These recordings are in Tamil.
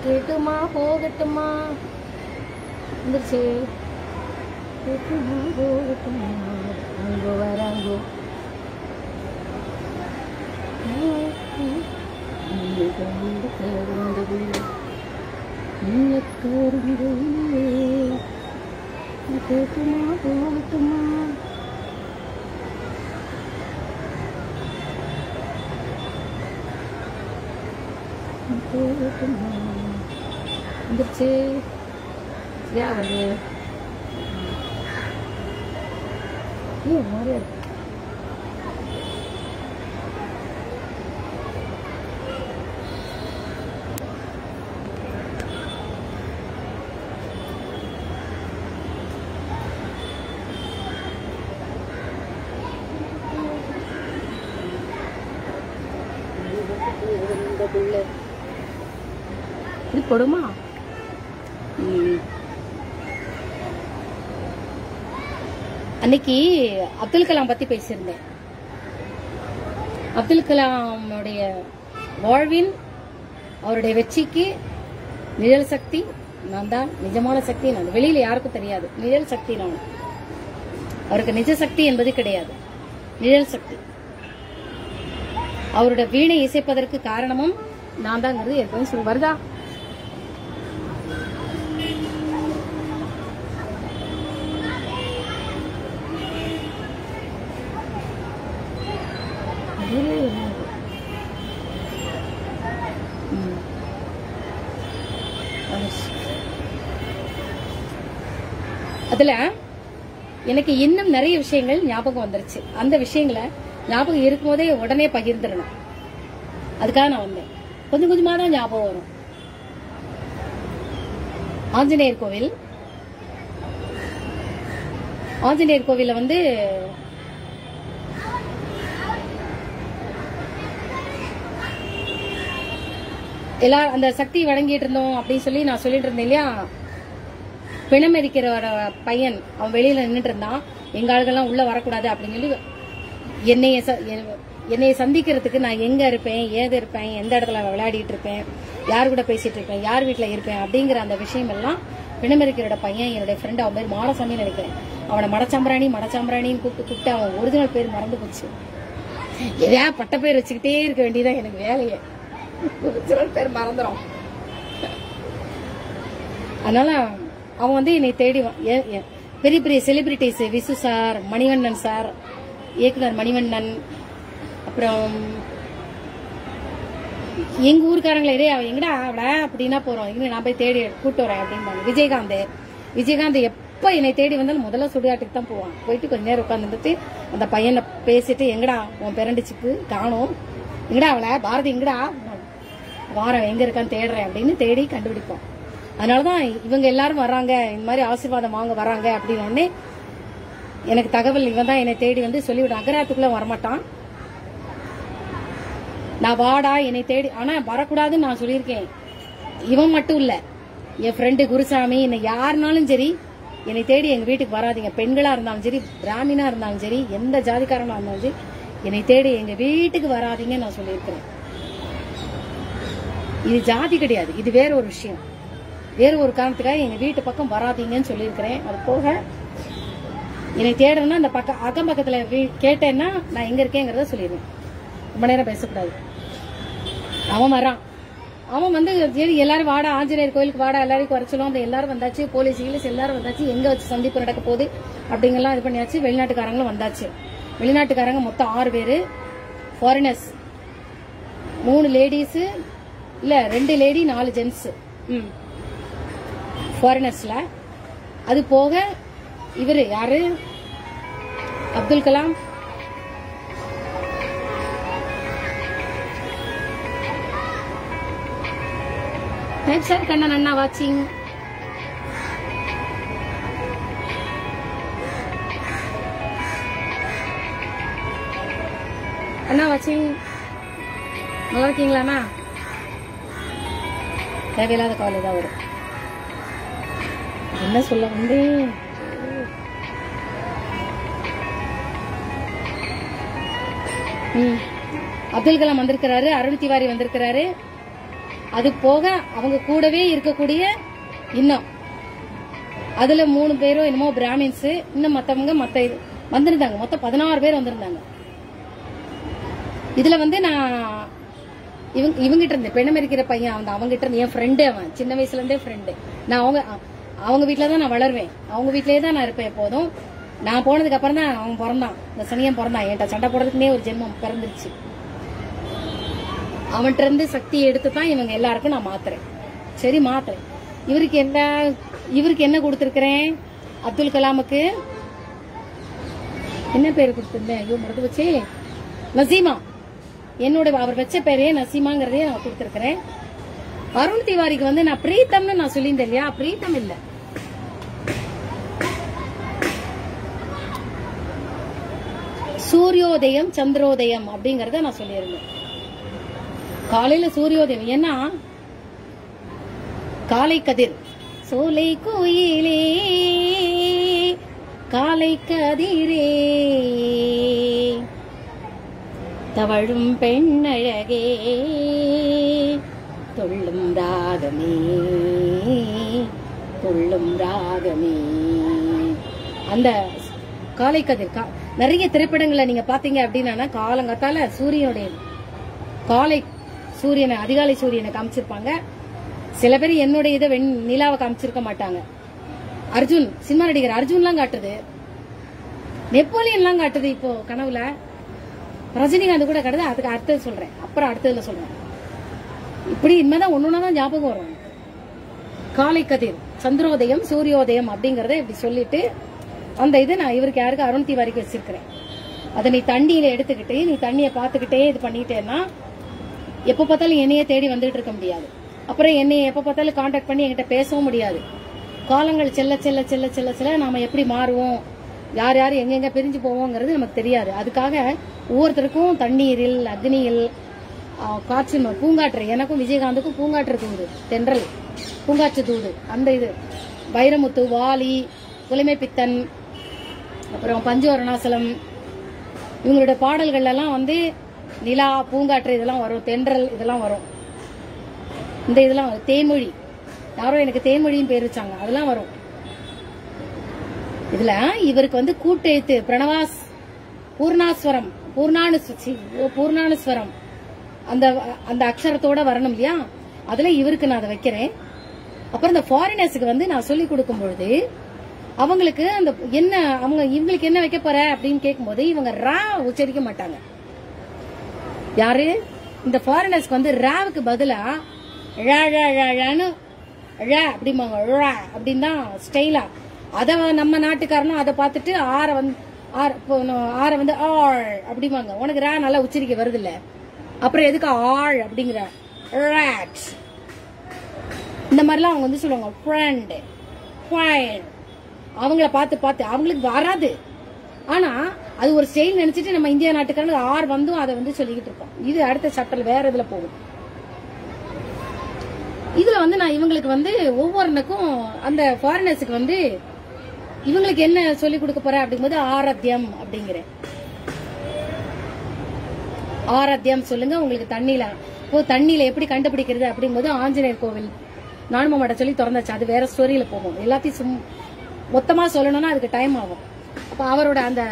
கேட்டுமா போகட்டுமா போகட்டுமா அங்கோ வராங்கோ கேட்டுமா போகட்டுமா வந்துருச்சு சரியா வந்து மாதிரியா இருக்கு இது கொடுமா அன்னைக்கு அப்துல் கலாம் பத்தி பேசியிருந்தேன். அப்துல் கலாமுடைய வாழ்வின் அவருடைய வெற்றிக்கு நிழல் சக்தி நான் தான், நிஜமான சக்தி நான். வெளியில யாருக்கும் தெரியாது. நிழல் சக்தி நான். அவருக்கு நிஜ சக்தி என்பது கிடையாது, நிழல் சக்தி. அவருடைய வீணை இசைப்பதற்கு காரணமும் நான் தாங்கிறது ஏற்கனவே சொல்லி வருதா. அதுல எனக்கு இன்னும் நிறைய விஷயங்கள் ஞாபகம் வந்துருச்சு. அந்த விஷயங்களை ஞாபகம் இருக்கும் போதே உடனே பகிர்ந்துடணும். அதுக்காக நான் வந்தேன். கொஞ்சம் கொஞ்சமா தான் ஞாபகம் வரும். ஆஞ்சநேயர் கோவில்ல வந்து எல்லாரும் அந்த சக்தி வழங்கிட்டு இருந்தோம் அப்படின்னு சொல்லி நான் சொல்லிட்டு இருந்தேன் இல்லையா. பிணம் எரிக்கிறவர பையன் அவன் வெளியில நின்றுட்டு இருந்தான். எங்க ஆளுகள்லாம் உள்ள வரக்கூடாது அப்படின்னு சொல்லி என்னைய சந்திக்கிறதுக்கு நான் எங்க இருப்பேன், ஏது இருப்பேன், எந்த இடத்துல விளையாடிட்டு இருப்பேன், யாரு கூட பேசிட்டு இருப்பேன், யார் வீட்டுல இருப்பேன் அப்படிங்கிற அந்த விஷயம் எல்லாம் பிணமெரிக்கிறோட பையன் என்னுடைய ஃப்ரெண்ட், அவன் பேர் மாடசாமின்னு நினைக்கிறேன். அவனை மடச்சாம்பிராணின்னு கூப்பிட்டு அவன் ஒரிஜினல் பேர் மறந்து போச்சு. எதையா பட்ட பேர் வச்சுக்கிட்டே இருக்க வேண்டியதான் எனக்கு வேலையை. ஒரிஜினல் பேர் மறந்துடும். அதனால அவன் வந்து என்னை தேடி பெரிய பெரிய celebrities, Visu sir, Manivannan sir, இயக்குனர் மணிவண்ணன், அப்புறம் எங்க ஊருக்காரங்களே இதே அவன் எங்கடா அவட அப்படின்னா போறோம், இன்னும் நான் போய் தேடி கூட்டு வரேன் அப்படின்னு. விஜயகாந்த் எப்ப என்னை தேடி வந்தாலும் முதல்ல சுடுகாட்டுக்கு தான் போவான். போயிட்டு கொஞ்ச நேரம் உட்காந்துட்டு அந்த பையனை பேசிட்டு, எங்கடா உன் பிறண்டிச்சுக்கு காணோம், எங்கடா அவளை பாரதி எங்கடா வாரம் எங்க இருக்கான்னு தேடுறேன் அப்படின்னு தேடி கண்டுபிடிப்போம். அதனாலதான் இவங்க எல்லாரும் வர்றாங்க, இந்த மாதிரி ஆசீர்வாதம் வாங்க வர்றாங்க அப்படின்னு உடனே எனக்கு தகவல் இவன் தான் என்னை தேடி வந்து சொல்லிவிடும். அகராத்துக்குள்ள வரமாட்டான். நான் வாடா என்னை தேடி, ஆனா வரக்கூடாதுன்னு நான் சொல்லியிருக்கேன். இவன் மட்டும் இல்ல, என் ஃப்ரெண்டு குருசாமி, என்னை யாருனாலும் சரி என்னை தேடி எங்க வீட்டுக்கு வராதிங்க. பெண்களா இருந்தாலும் சரி, பிராமினா இருந்தாலும் சரி, எந்த ஜாதிக்காரனா இருந்தாலும் சரி, என்னை தேடி எங்க வீட்டுக்கு வராதிங்கன்னு நான் சொல்லியிருக்கிறேன். இது ஜாதி கிடையாது, இது வேற ஒரு விஷயம். வேற ஒரு காரணத்துக்காக எங்க வீட்டு பக்கம் வராதிங்கன்னு சொல்லியிருக்கிறேன். அது போக என்னை தேடணும்னா அந்த அக்கம் பக்கத்துல கேட்டேன்னா நான் எங்க இருக்கேங்கிறத சொல்லிடுவேன். ரொம்ப நேரம் பேசக்கூடாது. அவன் வரான், அவன் வந்து சரி எல்லாரும் வாடா ஆஞ்சநேயர் கோயிலுக்கு வாடா எல்லாரையும் குறைச்சலும் அப்படி எல்லாரும் வந்தாச்சு. போலீஸ் எல்லாரும் வந்தாச்சு. எங்க வச்சு சந்திப்பு நடக்க போகுது அப்படிங்கலாம் இது பண்ணியாச்சு. வெளிநாட்டுக்காரங்களும் வந்தாச்சு. வெளிநாட்டுக்காரங்க மொத்தம் 6 பேரு, ஃபாரினர்ஸ் 3 லேடிஸ், இல்ல 2 லேடி 4 ஜென்ஸ் ஃபாரினர்ஸ்ல. அது போக இவரு யாரு, அப்துல் கலாம், சார் கண்ணன் அண்ணா வாட்சிங். அண்ணா வாட்சிங். நல்லா இருக்கீங்களாண்ணா? தேவையில்லாத கவலை தான் வரும். என்ன சொல்ல வந்தேன்? அப்துல் கலாம் வந்திருக்கிறாரு, அருண் திவாரி வந்திருக்கிறாரு. அது போக அவங்க கூடவே இருக்கக்கூடிய இன்னும் அதுல 3 பேரும் என்னமோ பிராமின்ஸ், இன்னும் மத்தவங்க வந்திருந்தாங்க. மொத்தம் 16 பேர் வந்திருந்தாங்க. இதுல வந்து நான் இவங்கிட்ட இருந்து பெண்ணமெரிக்கிற பையன் அவங்கிட்ட இருந்து என் ஃப்ரெண்டு, அவன் சின்ன வயசுல இருந்தே ஃப்ரெண்டு. நான் அவங்க வீட்டுலதான் நான் வளருவேன், அவங்க வீட்லயே தான் நான் இருப்பேன் எப்போதும். நான் போனதுக்கு அப்புறம் தான் அவன் பிறந்தான், இந்த சனியன் பிறந்தான். என்கிட்ட சண்டை போடுறதுக்குன்னே ஒரு ஜென்மம் பிறந்துருச்சு. அவன்கிட்ட இருந்து சக்தியை எடுத்து தான் இவங்க எல்லாருக்கும் நான் மாத்துறேன். சரி மாத்துறேன். இவருக்கு என்ன கொடுத்திருக்கிறேன்? அப்துல் கலாமுக்கு என்ன பேரு கொடுத்திருந்தேன்? ஐயோ மறந்து வச்சே. நசீமா. என்னோட அவர் வச்ச பேரே நசீமாங்கிறதே நான் கொடுத்திருக்கிறேன். அருண் திவாரிக்கு வந்து நான் பிரீத்தம்னு நான் சொல்லியிருந்தேன் இல்லையா? பிரீத்தம் இல்ல, சூரியோதயம் சந்திரோதயம் அப்படிங்கறத நான் சொல்லியிருந்தேன். காலையில சூரியோதயம், ஏன்னா காலை கதிர், சோலை கோயிலே காலை கதிரே தவழும் பெண்ணழகே துள்ளும் ராகமே துள்ளும் ராகமே. அந்த காலை கதிர் நிறைய திரைப்படங்களை நீங்க பாத்தீங்க அப்படின்னா காலங்காத்தால சூரியனுடைய காலை சூரியனை, அதிகாலை சூரியனை காமிச்சிருப்பாங்க. சில பேர் என்னுடைய இதை நிலாவை காமிச்சிருக்க மாட்டாங்க. அர்ஜுன், சினிமா நடிகர் அர்ஜுன்லாம் காட்டுது, நெப்போலியன்லாம் காட்டுது இப்போ கனவுல. ரஜினிகாந்த் கூட காட்டுது. அதுக்கு அடுத்தது சொல்றேன், அப்புறம் அடுத்ததுல சொல்றேன். இப்படி இனிமேதான் ஒன்னொன்னாதான் ஞாபகம் வரும். காலை கதிர், சந்திரோதயம், சூரியோதயம் அப்படிங்கறத இப்படி சொல்லிட்டு அந்த இது நான் இவருக்கு யாருக்கு அருண் திவாரிக்கு வச்சிருக்கிறேன். அதை நீ தண்ணியில எடுத்துக்கிட்டு நீ தண்ணியை பார்த்துக்கிட்டே இது பண்ணிட்டேன்னா எப்ப பார்த்தாலும் என்னையே தேடி வந்துட்டு இருக்க முடியாது. அப்புறம் என்னைய எப்ப பார்த்தாலும் கான்டாக்ட் பண்ணி என்கிட்ட பேசவும் முடியாது. காலங்கள் செல்ல செல்ல செல்ல செல்ல செல்ல நாம எப்படி மாறுவோம், யார் யார் எங்கெங்க பிரிஞ்சு போவோங்கிறது நமக்கு தெரியாது. அதுக்காக ஒவ்வொருத்தருக்கும் தண்ணீரில், அக்னியில், காற்று, பூங்காற்று, எனக்கும் விஜயகாந்துக்கும் பூங்காற்று தூது, தென்றல் பூங்காற்று தூது, அந்த இது வைரமுத்து, வாலி, புலிமை பித்தன், அப்புறம் பஞ்சவரணாசலம், இவங்களோட பாடல்கள் எல்லாம் வந்து நிலா, பூங்காற்று இதெல்லாம் வரும், தென்றல் இதெல்லாம் வரும். இந்த இதெல்லாம் வரும். தேன்மொழி, யாரோ எனக்கு தேன்மொழியும் பேர் வச்சாங்க, அதெல்லாம் வரும். இதுல இவருக்கு வந்து கூட்டெழுத்து பிரணவாஸ் பூர்ணாஸ்வரம், பூர்ணானுஸ்வரம் அந்த அந்த அக்ஷரத்தோட வரணும் இல்லையா? அதுல இவருக்கு நான் அதை வைக்கிறேன். அப்புறம் இந்த ஃபாரினர்ஸுக்கு வந்து நான் சொல்லி கொடுக்கும் பொழுது அவங்களுக்கு அந்த என்ன, இவங்களுக்கு என்ன வைக்க போற அப்படின்னு கேட்கும்போது இவங்க ரா உச்சரிக்க மாட்டாங்க. யாரு? இந்த ஃபாரினர்ஸ்க்கு வந்து ராவுக்கு பதிலா அப்படிம்பாங்க, அப்படின்னு தான் ஸ்டைலா. அத நம்ம நாட்டுக்காரனும் அதை பார்த்துட்டு ஆற வந்து ஆள் அப்படிம்பாங்க. உனக்கு ரா நல்லா உச்சரிக்க வருது இல்ல, அப்புறம் எதுக்கு ஆள் அப்படிங்கிற இந்த மாதிரிலாம் அவங்க வந்து சொல்லுவாங்க. ஃப்ரெண்ட், அவங்கள பார்த்து அவங்களுக்கு வராது. ஆனா அது ஒரு ஸ்டைல் நினைச்சிட்டு நம்ம இந்தியா நாட்டுக்காரங்க ஆர் வந்தும் அதை வந்து சொல்லிக்கிட்டு இருக்கோம். இது அடுத்த சாப்டர்ல வேற இதுல போகும். இதுல வந்து நான் இவங்களுக்கு வந்து ஒவ்வொருனுக்கும் அந்த ஃபாரினர்ஸுக்கு வந்து இவங்களுக்கு என்ன சொல்லி கொடுக்க போறேன் அப்படிங்கும்போது ஆராத்தியம் அப்படிங்கிறேன். ஆராத்தியம் சொல்லுங்க. உங்களுக்கு தண்ணியில எப்படி கண்டுபிடிக்கிறது அப்படிங்கும்போது ஆஞ்சநேயர் கோவில் நானும் மாட்ட சொல்லி திறந்தாச்சு. அது வேற ஸ்டோரியில போகும். எல்லாத்தையும் மொத்தமா சொல்லணும்னா அதுக்கு டைம் ஆகும். அப்ப அவரோட அந்த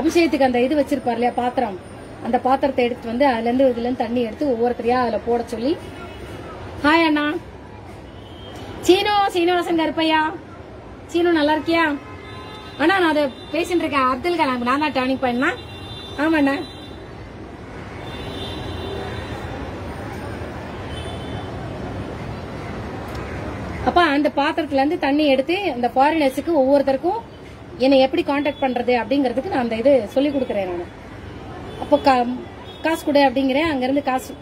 அபிஷேகத்துக்கு அந்த இது வச்சிருப்பார் இல்லையா பாத்திரம், அந்த பாத்திரத்தை எடுத்து வந்து அதுல இருந்து இதுல இருந்து தண்ணி எடுத்து ஒவ்வொருத்தரையா அதுல போட சொல்லி ஹாய் அண்ணா. சீனிவாசன் கருப்பையா. சீனு நல்லா இருக்கியா அண்ணா? நான் அதை பேசிட்டு இருக்கேன். அப்துல் கலாம் நான் தான் டர்னிங் பாயிண்ட்னா. ஆமாண்ணா. அப்ப அந்த பாத்திரத்துல இருந்து தண்ணி எடுத்து அந்த ஃபாரினர்ஸுக்கு ஒவ்வொருத்தருக்கும் என்னை எப்படி கான்டாக்ட் பண்றது அப்படிங்கறதுக்கு நான் அந்த இது சொல்லி கொடுக்கறேன். நான் அப்போ காசு கொடு அப்படிங்கிறேன். அங்க இருந்து காசு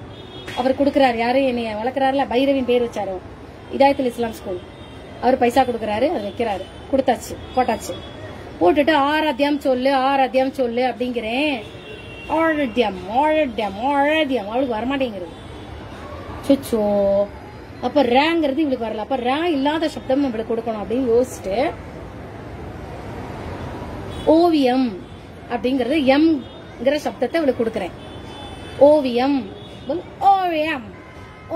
அவர் கொடுக்கறாரு. யாரு என்னைய வளர்க்கறாருல, பைரவின் பேர் வச்சாரு, இதாயத்துல் இஸ்லாம் ஸ்கூல். அவர் பைசா கொடுக்கறாரு, அது வைக்கிறாரு. கொடுத்தாச்சு, போட்டாச்சு. போட்டுட்டு ஆராத்தியம் சொல்லு அப்படிங்கிறேன். ஆழத்தியம் அவளுக்கு வரமாட்டேங்கிறது. சுச்சோ. அப்ப ரேங்கிறது இவளுக்கு வரல. அப்ப ரே இல்லாத சப்தம் நம்மளுக்கு கொடுக்கணும் அப்படின்னு யோசிச்சுட்டு ஓவியம் அப்படிங்கறது எம்ங்கிற சப்தத்தை இவளுக்கு கொடுக்கறேன். ஓவியம்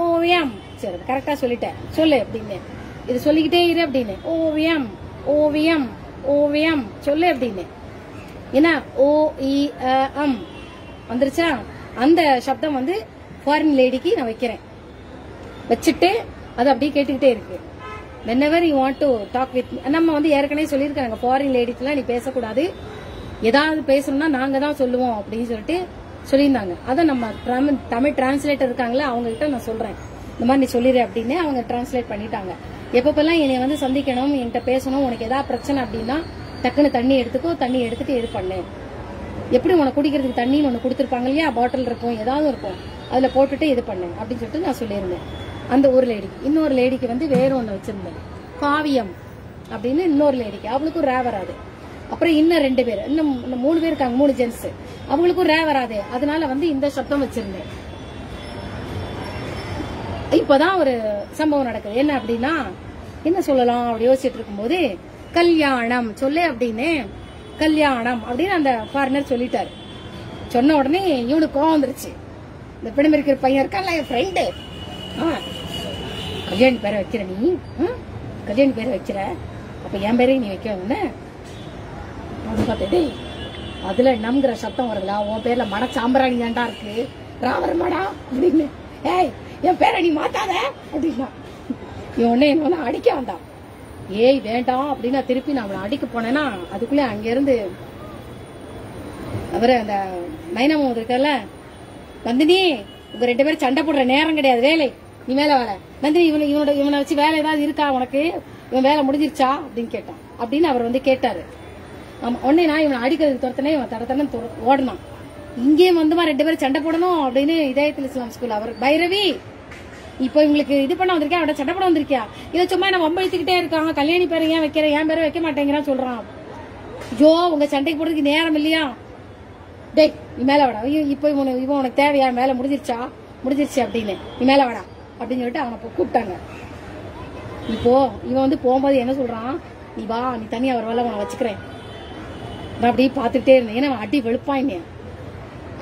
ஓவியம். சரி, கரெக்டா சொல்லிட்டேன். சொல்லு அப்படின்னு. இது சொல்லிக்கிட்டே இரு அப்படின்னு. ஓவியம் ஓவியம் ஓவியம் சொல்லு அப்படின்னு. என்ன OEM வந்துருச்சா? அந்த சப்தம் வந்து ஃபாரின் லேடிக்கு நான் வைக்கிறேன். வச்சுட்டு அது அப்படியே கேட்டுக்கிட்டே இருக்கு. whenever you want to talk with me. நம்ம வந்து ஏற்கனவே சொல்லியிருக்காங்க, ஃபாரின் லேடிஸ்லாம் நீ பேசக்கூடாது, ஏதாவது பேசணும்னா நாங்க தான் சொல்லுவோம் அப்படின்னு சொல்லிட்டு சொல்லியிருந்தாங்க. அதை நம்ம தமிழ் டிரான்ஸ்லேட்டர் இருக்காங்களா, அவங்க கிட்ட நான் சொல்றேன், இந்த மாதிரி நீ சொல்லிடு அப்படின்னு. அவங்க டிரான்ஸ்லேட் பண்ணிட்டாங்க. எப்பப்பெல்லாம் என்னை வந்து சந்திக்கணும், என்கிட்ட பேசணும், உனக்கு ஏதாவது பிரச்சனை அப்படின்னா டக்குன்னு தண்ணி எடுத்துக்கோ, தண்ணி எடுத்துட்டு இது பண்ணு. எப்படி உனக்கு குடிக்கிறதுக்கு தண்ணின்னு ஒன்று கொடுத்துருப்பாங்க இல்லையா, பாட்டில் இருக்கும், ஏதாவது இருக்கும், அதுல போட்டுட்டு இது பண்ணு அப்படின்னு சொல்லிட்டு நான் சொல்லியிருந்தேன். அந்த ஒரு லேடிக்கு. இன்னொரு லேடிக்கு வந்து வேற ஒன்று வச்சிருந்தேன், காவியம் அப்படின்னு இன்னொரு லேடிக்கு. அவளுக்கும் ரே வராது. அப்புறம் இன்னும் 2 பேர், இன்னும் 3 பேர் இருக்காங்க, 3 ஜென்ஸ், அவங்களுக்கும் ரே வராது. அதனால வந்து இந்த சப்தம் வச்சிருந்தேன். இப்பதான் ஒரு சம்பவம் நடக்குது. என்ன அப்படின்னா, என்ன சொல்லலாம் அப்படி யோசிச்சுட்டு இருக்கும்போது, கல்யாணம் சொல்லு அப்படின்னு. கல்யாணம் அப்படின்னு அந்த ஃபாரினர் சொல்லிட்டாரு. சொன்ன உடனே இவனுக்கு கோவம் வந்துருச்சு. இந்த பிணம் இருக்கிற பையன் இருக்கான்ல, என் ஃப்ரெண்டு, கல்யாணி பேரை வைக்கிற நீ, கல்யாணி பேரை வைக்கிற, அப்ப என் பேரையும் நீ வைக்க பார்த்தே. அதுல நம்ங்கிற சத்தம் வருதுல, உன் பேர்ல மட சாம்பிராணி தாண்டா இருக்கு, ராவர் மடா அப்படின்னு. ஏய், என் பேரை நீ மாத்தாத அப்படின்னா இவன் உடனே என்ன வந்து அடிக்க வந்தான். ஏய் வேண்டாம் அப்படின்னா திருப்பி நான் அவனை அடிக்க போனேன்னா அதுக்குள்ள அங்க இருந்து அவரு அந்த மைனமும் இருக்கல, நந்தினி உங்க 2 பேரும் சண்டை போடுற நேரம் கிடையாது, வேலை நீ மேல வேலை. நந்தினி இவனை வச்சு வேலை ஏதாவது இருக்கா உனக்கு, இவன் வேலை முடிஞ்சிருச்சா அப்படின்னு கேட்டான். அப்படின்னு அவர் வந்து கேட்டாரு. உடனே நான் இவனை அடிக்கிறதுக்கு துரத்தனே இவன் தடத்தன ஓடணும். இங்கேயும் வந்துமா 2 பேரும் சண்டை போடணும் அப்படின்னு இதாயத்துல் இஸ்லாம் ஸ்கூல். அவர் பைரவி இப்ப இவங்களுக்கு இது பண்ண வந்திருக்கியா, அவட சண்டை போட வந்திருக்கியா, இதை சும்மா நம்ம வம்பழுத்துக்கிட்டே இருக்காங்க, கல்யாணி பேரை ஏன் வைக்கிற, என் பேரை வைக்க மாட்டேங்கிறான்னு சொல்றான். ஜோ உங்க சண்டைக்கு போடுறதுக்கு நேரம் இல்லையா, டேய் நீ மேல வாடா, இப்ப இவன் உனக்கு தேவையா, மேல முடிஞ்சிருச்சு அப்படின்னு, நீ மேல வாடா அப்படின்னு சொல்லிட்டு அவனை கூப்பிட்டாங்க. இப்போ இவன் வந்து போகும்போது என்ன சொல்றான், நீ வா, நீ தனியா வரவால உன வச்சுக்கிறேன். நான் அப்படியே பாத்துட்டே இருந்தேன். ஏன்னா அடி வெளுப்பாயினே.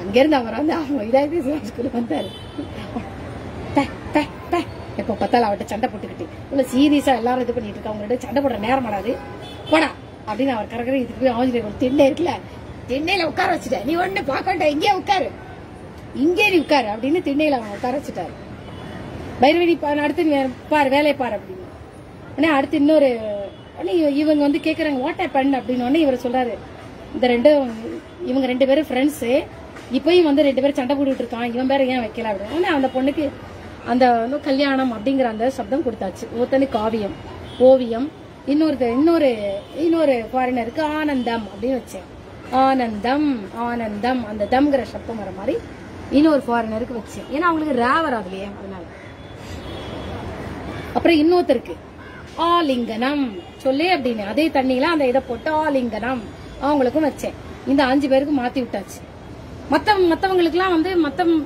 அங்க இருந்து அவர் வந்து அவங்க இதாயத்துல் இஸ்லாம் ஸ்கூல் வந்தாரு. எப்ப பார்த்தாலும் அவட்ட சண்டை போட்டுக்கிட்டு இவ்வளவு சீரியஸா எல்லாரும் இது பண்ணிட்டு இருக்கா, அவங்கள்ட்ட சண்டை போடுற நேரம் ஆடாது, போடா அப்படின்னு அவர் கரகர இதுக்கு போய் ஆஞ்சநேயர் திண்ணை இருக்குல்ல, திண்ணையில உட்கார வச்சுட்டேன். நீ ஒண்ணு பாக்கட்ட, இங்கே உட்காரு, இங்கே நீ உட்காரு அப்படின்னு திண்ணையில அவன் உட்கார வச்சுட்டாரு. பைரவி அடுத்து பாரு, வேலையை பாரு அப்படின்னு. அடுத்து இன்னொரு இவங்க வந்து கேக்குறாங்க வாட் ஹேப்பன் அப்படின்னு. இவர் சொல்றாரு, இவங்க 2 பேரும் ஃப்ரெண்ட்ஸ், இப்பயும் வந்து 2 பேரும் சண்டை போட்டுட்டு இருக்கான், இவன் பேரை ஏன் வைக்கல அப்படின்னு. அந்த பொண்ணுக்கு அந்த கல்யாணம் அப்படிங்கிற அந்த சப்தம் கொடுத்தாச்சு. ஒருத்தனு காவியம் ஓவியம், இன்னொரு ஃபாரினருக்கு ஆனந்தம் அப்படின்னு வச்சேன். ஆனந்தம் ஆனந்தம் அந்த தம்ங்கிற சப்தம் வர மாதிரி இன்னொரு ஃபாரினருக்கு வச்சேன். ஏன்னா அவங்களுக்கு ரே வராது இல்லையா, அதனால. அப்புறம் இன்னொருத்தருக்கு ஆலிங்கனம் சொல்லு அப்படின்னு அதே தண்ணியில அந்த இதை போட்டு ஆலிங்கனம் அவங்களுக்கும் வச்சேன். இந்த 5 பேருக்கு மாத்தி விட்டாச்சு. மத்தவங்களுக்குலாம் வந்து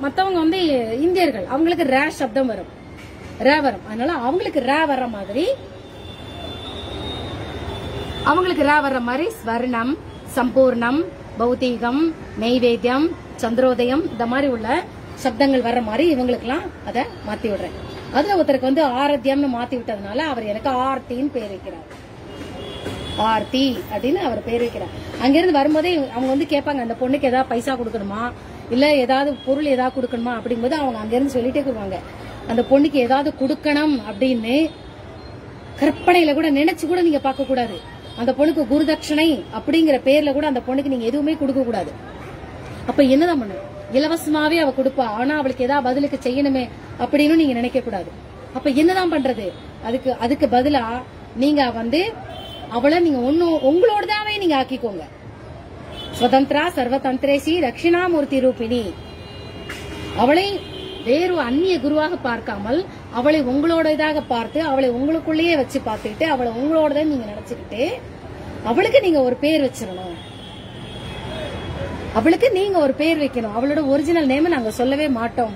மத்தவங்க வந்து இந்தியர்கள், அவங்களுக்கு ரே சப்தம் வரும், ரே வரும். அதனால அவங்களுக்கு ரே வர்ற மாதிரி ஸ்வர்ணம், சம்பூர்ணம், பௌதீகம், நைவேத்தியம், சந்திரோதயம் இந்த மாதிரி உள்ள சப்தங்கள் வர்ற மாதிரி இவங்களுக்கு எல்லாம் அதை மாத்தி விடுறேன். அதுல ஒருத்தருக்கு வந்து ஆரத்தியம்னு மாத்தி விட்டதுனால அவர் எனக்கு ஆர்த்தின்னு பேர் வைக்கிறார். ஆர்த்தி அப்படின்னு அவர் பேர் வைக்கிறார். அங்கிருந்து வரும்போதே அவங்க வந்து கேட்பாங்க, அந்த பொண்ணுக்கு ஏதாவது பைசா கொடுக்கணுமா, இல்ல ஏதாவது பொருள் ஏதாவது கொடுக்கணுமா அப்படிங்கும்போது அவங்க அங்கிருந்து சொல்லிட்டே வருவாங்க, அந்த பொண்ணுக்கு ஏதாவது கொடுக்கணும் அப்படின்னு கற்பனையில கூட நினைச்சு கூட நீங்க பார்க்க கூடாது. அந்த பொண்ணுக்கு குருதட்சணை அப்படிங்கிற பேர்ல கூட அந்த பொண்ணுக்கு நீங்க எதுவுமே கொடுக்க கூடாது. அப்ப என்னதான் பண்ணு, இலவசமாவே அவ கொடுப்பா, ஆனா அவளுக்கு ஏதாவது பதிலுக்கு செய்யணுமே அப்படின்னு நீங்க நினைக்க கூடாது. அப்ப என்னதான் பண்றது? அதுக்கு பதிலா நீங்க அவளை நீங்க உங்களோடதாவே நீங்க ஆக்கிக்கோங்க. ஸ்வதந்திரா சர்வதந்திரேசி தட்சிணாமூர்த்தி ரூபிணி. அவளை வேறு அந்நிய குருவாக பார்க்காமல் அவளை உங்களோட இதாக பார்த்து அவளை உங்களுக்குள்ளேயே வச்சு பார்த்துக்கிட்டு அவளை உங்களோட நீங்க நினைச்சுக்கிட்டு அவளுக்கு நீங்க ஒரு பேர் வச்சிடணும். அவளுக்கு நீங்க ஒரு பேர் வைக்கணும். அவளோட ஒரிஜினல் நேம் நாங்க சொல்லவே மாட்டோம்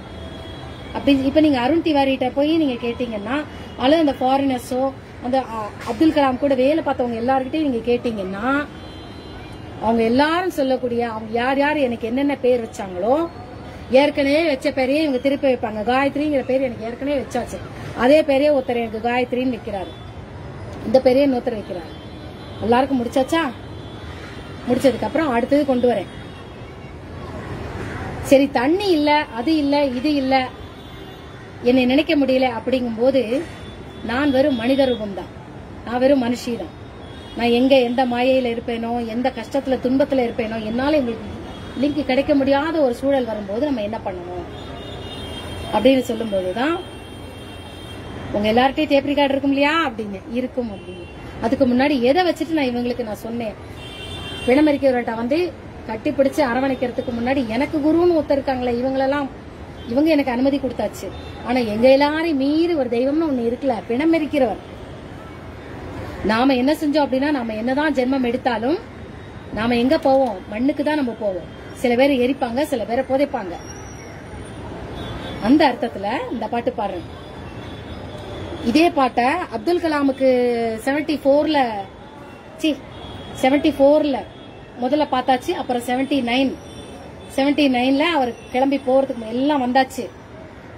அப்படி. இப்ப நீங்க அருண் திவாரிட்ட போய் நீங்க கேட்டீங்கன்னா, அல்லது அந்த ஃபாரினர்ஸோ அந்த அப்துல் கலாம் கூட வேலை பார்த்தவங்க எல்லார்கிட்டையும் நீங்க கேட்டீங்கன்னா, அவங்க எல்லாரும் சொல்லக்கூடிய அவங்க யார் யார் எனக்கு என்னென்ன பேர் வச்சாங்களோ ஏற்கனவே வச்ச பேரையே இவங்க திருப்பி வைப்பாங்க. காயத்ரிங்கிற பேர் எனக்கு ஏற்கனவே வச்சாச்சு, அதே பேரே ஒருத்தர் எனக்கு காயத்ரின்னு வைக்கிறாரு, இந்த பேரையே இன்னொருத்தர் வைக்கிறாரு. எல்லாருக்கும் முடிச்சாச்சா? முடிச்சதுக்கு அப்புறம் அடுத்தது கொண்டு வரேன். சரி, தண்ணி இல்ல, அது இல்ல, இது இல்ல, என்னை நினைக்க முடியல அப்படிங்கும் போது நான் வெறும் மனித ரூபம் தான், நான் வெறும் மனுஷி தான். நான் எங்க எந்த மாயையில இருப்பேனோ, எந்த கஷ்டத்துல துன்பத்துல இருப்பேனோ, என்னால எங்களுக்கு லிங்க் கிடைக்க முடியாத ஒரு சூழல் வரும்போது நம்ம என்ன பண்ணணும் அப்படின்னு சொல்லும் போதுதான், உங்க எல்லார்ட்டையும் டேப் ரெக்கார்ட் இருக்கும் இல்லையா அப்படின்னு இருக்கும் அப்படின்னு. அதுக்கு முன்னாடி எதை வச்சுட்டு நான் இவங்களுக்கு நான் சொன்னேன், பிணமரிக்கிறவர்கிட்ட கட்டி பிடிச்சு அரவணைக்கிறதுக்கு முன்னாடி எனக்கு குருன்னு ஒருத்தர் இருக்காங்களே, இவங்க எனக்கு அனுமதி கொடுத்தாச்சு. ஆனா எங்க எல்லாரையும் மீறி ஒரு தெய்வம்னு ஒண்ணு இருக்குல்ல, பிணமெரிக்கிறவர். நாம என்ன செஞ்சோம் அப்படின்னா, நாம என்னதான் ஜென்மம் எடுத்தாலும் நாம எங்க போவோம்? மண்ணுக்கு தான் நம்ம போவோம். சில பேர் எரிப்பாங்க, சில பேரை புதைப்பாங்க. அந்த அர்த்தத்துல இந்த பாட்டு பாடுறேன். இதே பாட்டை அப்துல் கலாமுக்கு 74ல முதல்ல பார்த்தாச்சு. அப்புறம் 79ல அவர் கிளம்பி போறதுக்கு எல்லாம் வந்தாச்சு.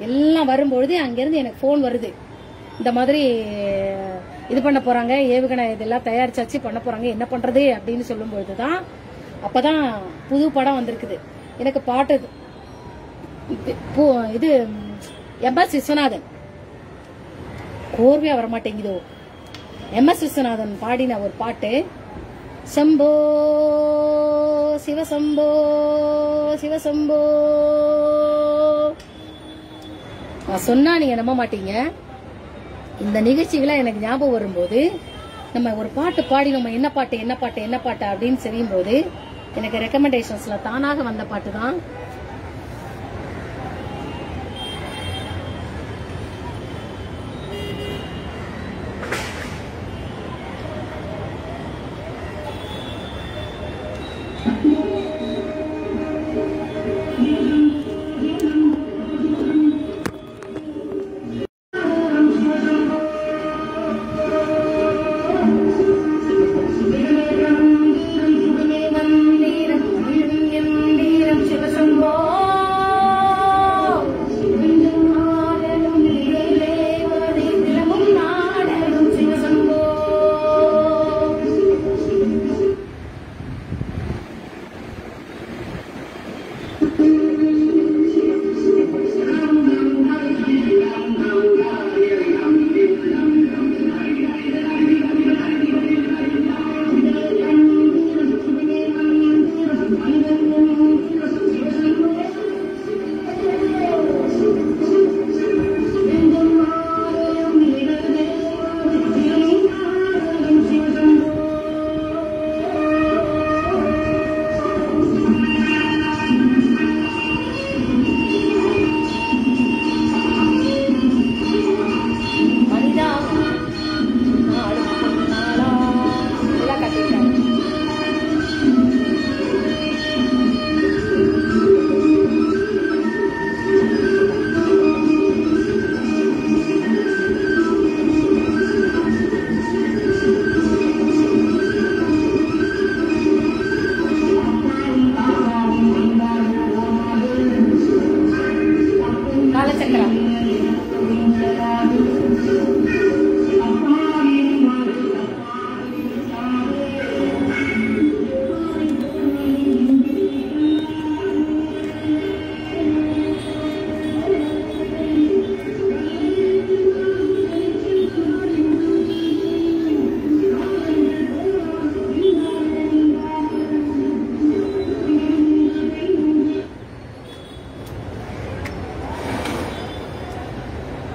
எல்லாம் வரும்பொழுது அங்கிருந்து எனக்கு போன் வருது, இந்த மாதிரி இது பண்ண போறாங்க, ஏவுகணை இதெல்லாம் தயாரிச்சாச்சு, பண்ண போறாங்க, என்ன பண்றது அப்படின்னு சொல்லும் பொழுதுதான் அப்பதான் புது படம் வந்திருக்குது. எனக்கு பாட்டு இது MS விஸ்வநாதன், கோர்வையா வரமாட்டேங்குதோ, MS விஸ்வநாதன் பாடின ஒரு பாட்டு, சம்போ சிவசம்போ சிவசம்போ. நான் சொன்னா நீங்க நம்ப மாட்டீங்க. இந்த நிகழ்ச்சிகளை எனக்கு ஞாபகம் வரும்போது நம்ம ஒரு பாட்டு பாடி நம்ம என்ன பாட்டு அப்படின்னு செய்யும் போது எனக்கு ரெக்கமெண்டேஷன்ஸ்ல தானாக வந்த பாட்டு தான்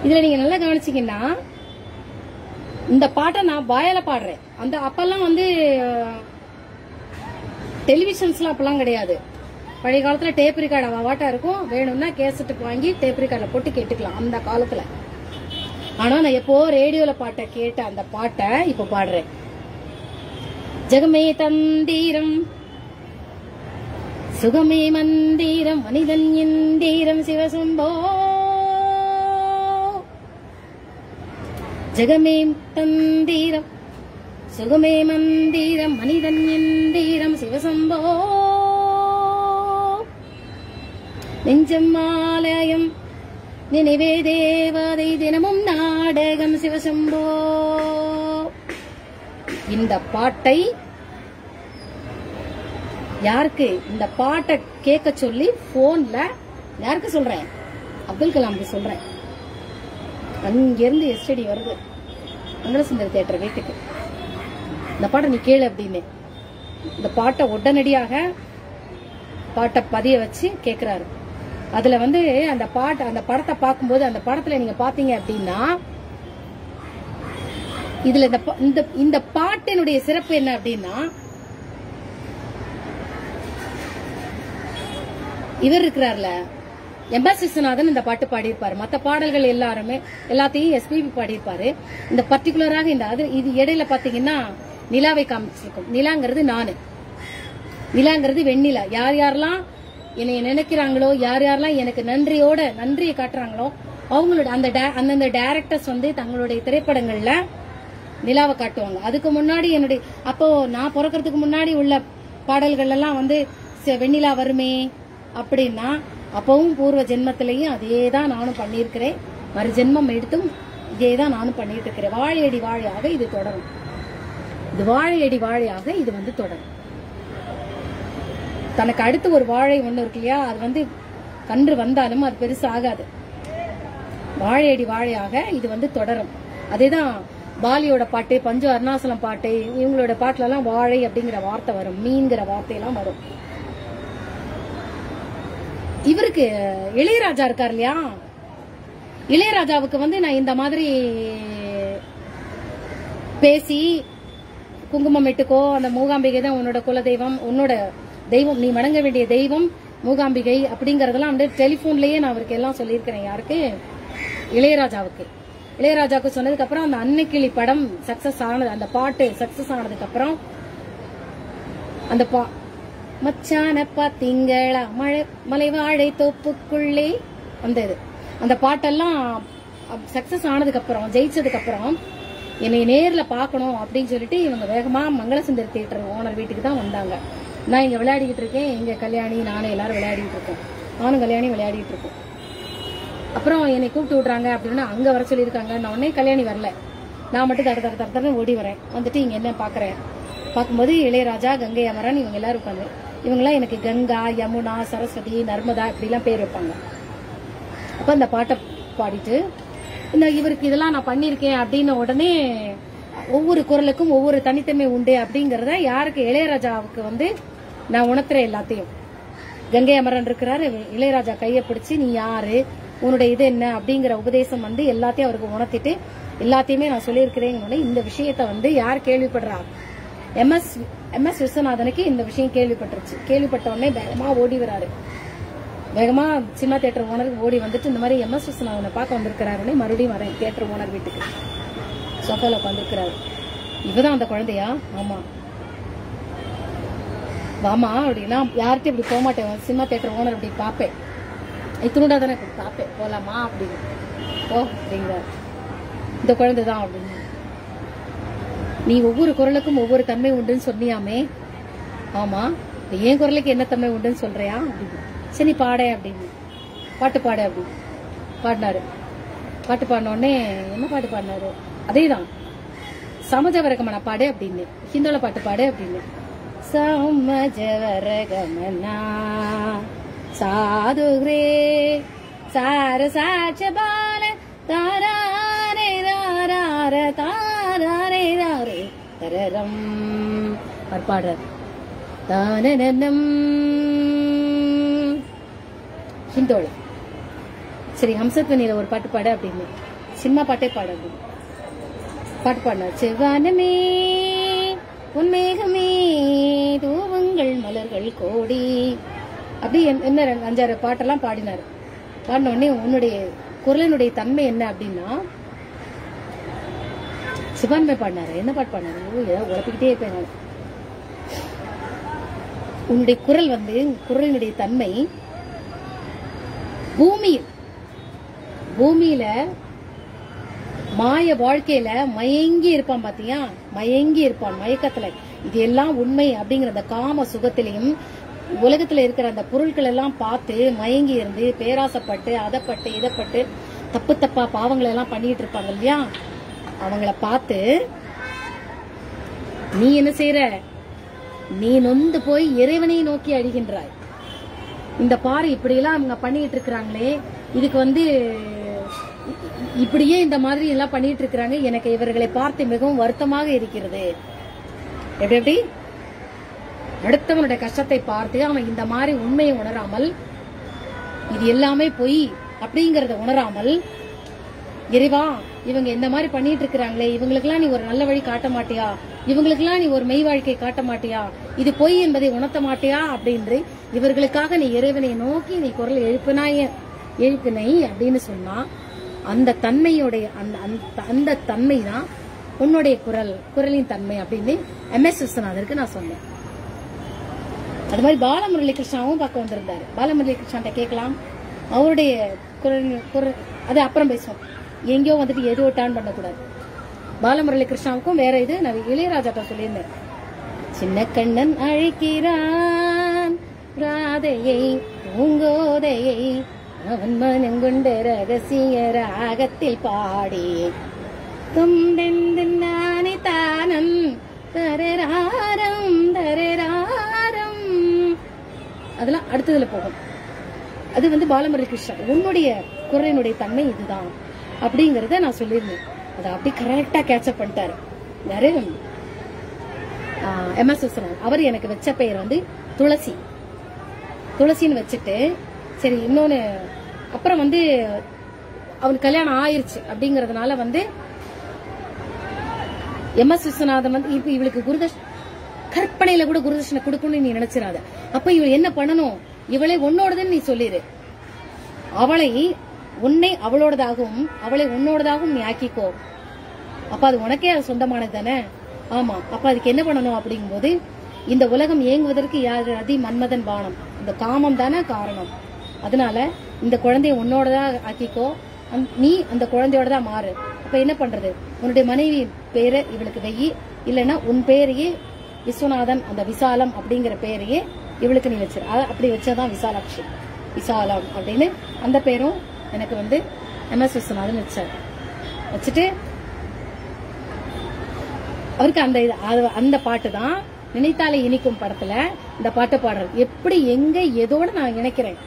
இதுல நீங்க நல்லா கவனிச்சீங்கன்னா இந்த பாட்டை நான் வாயால பாடுறேன். அந்த அப்பெல்லாம் வந்து டெலிவிஷன்ஸ்லாம் அப்பெல்லாம் கிடையாது. பழைய காலத்துல டேப் ரெக்கார்டு வாட்டா இருக்கும். வேணும்னா கேசட்டுக்கு வாங்கி டேப் ரெக்கார்ட்ல போட்டு கேட்டுக்கலாம் அந்த காலத்துல. ஆனா நான் எப்போ ரேடியோல பாட்டை கேட்ட அந்த பாட்டை இப்ப பாடுறேன். ஜெகமே தந்தீரம் சுகமே மந்தீரம் மனிதன் இந்தீரம் சிவசும்போ ஜெகமே தந்தீரம் சுகமே மந்தீரம் மனிதன் இந்தீரம் சிவசம்போ நெஞ்சம் ஆலயம் நினைவே தேவதை தினமும் நாடகம் சிவசம்போ. இந்த பாட்டை யாருக்கு இந்த பாட்டை கேட்க சொல்லி போன்ல யாருக்கு சொல்றேன்? அப்துல் கலாமுக்கு சொல்றேன். அங்கிருந்து எஸ்டடி வருது மங்களசுந்தர் தியேட்டர் வீட்டுக்கு, இந்த பாட்டை நீ கேளு அப்படின்னு. இந்த பாட்டை உடனடியாக பாட்டை பதிய வச்சு கேக்குறாரு. அதுல வந்து அந்த படத்தை பார்க்கும்போது அந்த படத்துல நீங்க பாத்தீங்க அப்படின்னா இதுல இந்த பாட்டினுடைய சிறப்பு என்ன அப்படின்னா, இவர் இருக்கிறார்ல எம்.எஸ். விஸ்வநாதன் இந்த பாட்டு பாடியிருப்பாரு. மற்ற பாடல்கள் எல்லாத்தையும் எஸ்பிபி பாடியிருப்பாரு. இந்த பர்டிகுலராக இது இடையில பாத்தீங்கன்னா நிலாவை காமிச்சிருக்கும். நிலாங்கிறது நானு, நிலாங்கிறது வெண்ணிலா. யார் யாரெல்லாம் என்னை நினைக்கிறாங்களோ, யார் யாரெல்லாம் எனக்கு நன்றியை காட்டுறாங்களோ அவங்களோட அந்தந்த டைரக்டர்ஸ் வந்து தங்களுடைய திரைப்படங்கள்ல நிலாவை காட்டுவாங்க. அதுக்கு முன்னாடி அப்போ நான் பிறக்கிறதுக்கு முன்னாடி உள்ள பாடல்கள் எல்லாம் வந்து வெண்ணிலா வருமே அப்படின்னா, அப்பவும் பூர்வ ஜென்மத்திலையும் அதேதான் நானும் பண்ணியிருக்கிறேன். மறு ஜென்மம் எடுத்தும் இதேதான் நானும் பண்ணிட்டு இருக்கிறேன். வாழையடி வாழையாக இது தொடரும். இது வாழையடி வாழையாக இது வந்து தொடரும். தனக்கு அடுத்து ஒரு வாழை ஒண்ணு இருக்கு இல்லையா, அது வந்து கன்று வந்தாலும் அது பெருசு ஆகாது. வாழையடி வாழையாக இது வந்து தொடரும். அதேதான் பாலியோட பாட்டு, பஞ்சு அருணாசலம் பாட்டு, இவங்களோட பாட்டுல எல்லாம் வாழை அப்படிங்கிற வார்த்தை வரும், மீன்கிற வார்த்தையெல்லாம் வரும். இவருக்கு இளையராஜா இருக்கார் இல்லையா, இளையராஜாவுக்கு வந்து நான் இந்த மாதிரி பேசி குங்குமம் இட்டுக்கோ, அந்த மூகாம்பிகை தான் உன்னோட குலதெய்வம், உன்னோட தெய்வம், நீ வணங்க வேண்டிய தெய்வம் மூகாம்பிகை அப்படிங்கறதெல்லாம் வந்து டெலிபோன்லயே நான் அவருக்கு எல்லாம் சொல்லியிருக்கிறேன். யாருக்கு? இளையராஜாவுக்கு. இளையராஜாவுக்கு சொன்னதுக்கு அப்புறம் அந்த அன்னைக்கிளி படம் சக்சஸ் ஆனது, அந்த பாட்டு சக்சஸ் ஆனதுக்கு அப்புறம் அந்த மச்சான பாத்தீங்களா மலை வாழை தோப்புக்குள்ளே அந்த பாட்டெல்லாம் சக்சஸ் ஆனதுக்கு அப்புறம், ஜெயிச்சதுக்கு அப்புறம் என்னை நேர்ல பாக்கணும் அப்படின்னு சொல்லிட்டு இவங்க வேகமா மங்களசுந்தர் தியேட்டர் ஓனர் வீட்டுக்கு தான் வந்தாங்க. நான் இங்க விளையாடிக்கிட்டு இருக்கேன், எங்க கல்யாணி நானும் எல்லாரும் விளையாடிட்டு இருக்கோம், நானும் கல்யாணி விளையாடிட்டு இருக்கோம். அப்புறம் என்னை கூப்பிட்டு விடுறாங்க அப்படின்னா அங்க வர சொல்லியிருக்காங்க. நான் உடனே கல்யாணி வரல, நான் மட்டும் தர ஓடி வரேன். வந்துட்டு இங்க என்ன பாக்குறேன், பார்க்கும்போது இளையராஜா, கங்கை அமரன் இவங்க எல்லாரும் இருப்பாங்க. இவங்கெல்லாம் எனக்கு கங்கா, யமுனா, சரஸ்வதி, நர்மதா இப்படிலாம் பேர் வைப்பாங்க. அப்ப அந்த பாட்டை பாடிட்டு இவருக்கு இதெல்லாம் நான் பண்ணிருக்கேன் அப்படின்னு உடனே ஒவ்வொரு குரலுக்கும் ஒவ்வொரு தனித்தன்மை உண்டு அப்படிங்கறத யாருக்கு? இளையராஜாவுக்கு வந்து நான் உணர்த்துறேன் எல்லாத்தையும். கங்கை அமரன் இருக்கிறாரு, இளையராஜா கையை பிடிச்சு நீ யாரு, உன்னுடைய இது என்ன அப்படிங்கிற உபதேசம் வந்து எல்லாத்தையும் அவருக்கு உணர்த்திட்டு எல்லாத்தையுமே நான் சொல்லியிருக்கிறேன். இந்த விஷயத்த வந்து யார் கேள்விப்படுறா? எம்.எஸ். விஸ்வநாதனுக்கு இந்த விஷயம் கேள்விப்பட்டுருச்சு. கேள்விப்பட்ட உடனே வேகமா ஓடி வராரு. வேகமா சினிமா தியேட்டர் ஓனர் ஓடி வந்துட்டு இந்த மாதிரி எம்.எஸ். விஸ்வநாதனை பார்க்க வந்திருக்கிறாருன்னு மறுபடியும் வரேன் தியேட்டர் ஓனர் வீட்டுக்கு. சோஃபால உட்காந்துருக்கிறாரு. இவதான் அந்த குழந்தையா? ஆமா வாமா அப்படின்னா யார்கிட்ட இப்படி போக மாட்டேன், சினிமா தியேட்டர் ஓனர் அப்படி பாப்பேன், இத்தினுடா தானே பாப்பேன், போலாமா அப்படின்னு ஓ அப்படிங்கிறாரு. இந்த குழந்தைதான் அப்படின்னு. நீ ஒவ்வொரு குரலுக்கும் ஒவ்வொரு தன்மை உண்டுன்னு சொன்னியாமே, ஆமா என் குரலுக்கு என்ன தன்மை உண்டுன்னு சொல்றியா அப்படின்னு. சரி பாட அப்படின்னு, பாட்டு பாட அப்படின்னு பாடினாரு. பாட்டு பாடின உடனே என்ன பாட்டு பாடினாரு? அதேதான் சமஜவரகமனா பாடு அப்படின்னு, ஹிந்தோல பாட்டு பாடு அப்படின்னு. சமஜவரகமனா சாதுரே சார சாட்ச பால தாரே ரார தாரே ராரே தரரம் பாடுறார். தானனம் ஹிந்தோல. சரி ஹம்சத்வனில ஒரு பாட்டு பாடு அப்படின்னு. சினிமா பாட்டே பாடாது. பாட்டு பாடினார். செவ்வானமே உன்மேகமே தூவங்கள் மலர்கள் கோடி அப்படி என்ன 5-6 பாட்டெல்லாம் பாடினார். பாடின உடனே உன்னுடைய குரலினுடைய தன்மை என்ன அப்படின்னா சிவான்மை பாடினாரு. என்ன பாட்டு பாடினாரு? ஏதாவது உழப்பிக்கிட்டே இருப்பேன். உன்னுடைய குரல் குரலினுடைய தன்மை பூமியில மாய வாழ்க்கையில மயங்கி இருப்பான் பாத்தியா, மயங்கி இருப்பான் மயக்கத்துல. இது எல்லாம் உண்மை அப்படிங்கிற அந்த காம சுகத்திலையும் உலகத்துல இருக்கிற அந்த பொருட்கள் எல்லாம் பார்த்து மயங்கி இருந்து பேராசப்பட்டு அதப்பட்டு இதப்பட்டு தப்பா பாவங்களை எல்லாம் பண்ணிட்டு இருப்பாங்க இல்லையா, அவங்கள பார்த்து நீ என்ன செய்யற? நீ நொந்து போய் இறைவனை நோக்கி அழிகின்றாய். இந்த பாரு இப்படி எல்லாம் அவங்க பண்ணிட்டு இருக்கிறாங்களே, இதுக்கு இப்படியே இந்த மாதிரி எல்லாம் பண்ணிட்டு இருக்கிறாங்க, எனக்கு இவர்களை பார்த்து மிகவும் வருத்தமாக இருக்கிறது. எப்படி அடுத்தவனுடைய கஷ்டத்தை பார்த்து அவன் இந்த மாதிரி உண்மையை உணராமல், இது எல்லாமே பொய் அப்படிங்கறத உணராமல், இறைவா இவங்க இந்த மாதிரி பண்ணிட்டு இருக்கிறாங்களே, இவங்களுக்கெல்லாம் நீ ஒரு நல்ல வழி காட்ட மாட்டியா, இவங்களுக்கெல்லாம் நீ ஒரு மெய் வாழ்க்கை காட்ட மாட்டியா, இது பொய் என்பதை உணர்த்த மாட்டியா அப்படின்னு இவர்களுக்காக நீ இறைவனை நோக்கி நீ குரல் எழுப்பினை அப்படின்னு சொன்னா, அந்த தன்மையுடைய அந்த தன்மை தான் உன்னுடைய குரலின் தன்மை அப்படின்னு MS விஸ்வநாதருக்கு நான் சொன்னேன். அது மாதிரி பாலமுரளி கிருஷ்ணாவும் பார்க்க வந்திருந்தாரு. பாலமுரளி கிருஷ்ணா கேட்கலாம், அவருடைய குரல் அது அப்புறம் பேசுவோம். எங்கேயோ எதுவும் டர்ன் பண்ணக்கூடாது. பாலமுரளி கிருஷ்ணாவுக்கும் வேற இது நான் இளையராஜாட்ட சொல்லியிருந்தேன். சின்ன கண்ணன் அழைக்கிறான் ராதையை பூங்கோதையை, அவன் மனங்கொண்ட ரகசிய ராகத்தில் பாடி தும்பெந்தானே தானம் தரராரம் தரராரம், அதெல்லாம் அடுத்ததுல போகும். அது பாலமுரளி கிருஷ்ணா உன்னுடைய குரலினுடைய தன்மை இதுதான் அப்படிங்கறத நான் சொல்லியிருந்தேன். அதை அப்படி கரெக்டா கேட்சப் பண்ணிட்டாரு. யாரு? MS விஸ்வநாதன். அவர் எனக்கு வச்ச பெயர் துளசின்னு வச்சுட்டு, சரி இன்னொன்னு அப்புறம் அவனுக்கு கல்யாணம் ஆயிருச்சு அப்படிங்கறதுனால MS விஸ்வநாதன் இப்ப இவளுக்கு கற்பனையில கூட குருதட்சணை கொடுக்கணும்னு நீ நினைச்சிடாத. அப்ப இவள் என்ன பண்ணணும்? இவளை உன்னோடதுன்னு நீ சொல்லிரு. உன்னை அவளோடதாகவும் அவளை உன்னோடதாகவும் நீ ஆக்கிக்கோ. அப்ப அது உனக்கே அது சொந்தமானது தானே. ஆமா, அப்ப அதுக்கு என்ன பண்ணணும் அப்படிங்கும்போது, இந்த உலகம் இயங்குவதற்கு யாரு அதி மன்மதன் பானம், இந்த காமம் தானே காரணம். அதனால இந்த குழந்தைய உன்னோடதா ஆக்கிக்கோ, நீ அந்த குழந்தையோடதான் மாறு. அப்ப என்ன பண்றது? உன்னுடைய மனைவி பேரை இவளுக்கு வெயி, இல்லைன்னா உன் பேரையே விஸ்வநாதன் அந்த விசாலம் அப்படிங்கிற பேரையே இவளுக்கு நீ வச்சிரு. அப்படி வச்சாதான் விசாலாட்சி, விசாலம் அப்படின்னு அந்த பேரும் எனக்கு MS விஸ்வநாதன் வச்சுட்டு, அவருக்கு அந்த பாட்டு தான் நினைத்தாலே இனிக்கும் படத்துல இந்த பாட்டு பாடுறது. எப்படி எங்க எதோட நான் நினைக்கிறேன்,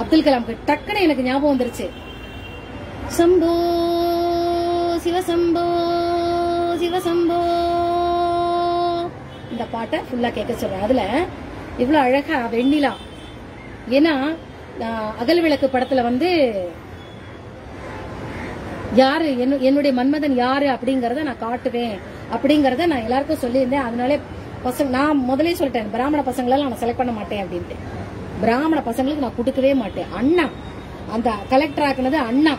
அப்துல் கலாம் டக்குன்னு எனக்கு ஞாபகம் வந்துருச்சு. சம்போ சிவசம்போ சிவசம்போ, இந்த பாட்டை ஃபுல்லா கேட்க சொல்றேன். அதுல இவ்வளவு அழகா வெண்ணிலா, ஏன்னா அகல் விளக்கு படத்துல யாரு என்னுடைய மன்மதன் யாரு அப்படிங்கறத நான் காட்டுவேன் அப்படிங்கறத நான் எல்லாருக்கும் சொல்லியிருந்தேன். அதனாலே நான் முதலே சொல்லிட்டேன், பிராமண பசங்களெல்லாம் நான் செலக்ட் பண்ண மாட்டேன் அப்படின்ட்டு. பிராமண பசங்களுக்கு நான் கொடுக்கவே மாட்டேன். அண்ணா அந்த கலெக்டர் ஆக்குனது அண்ணா,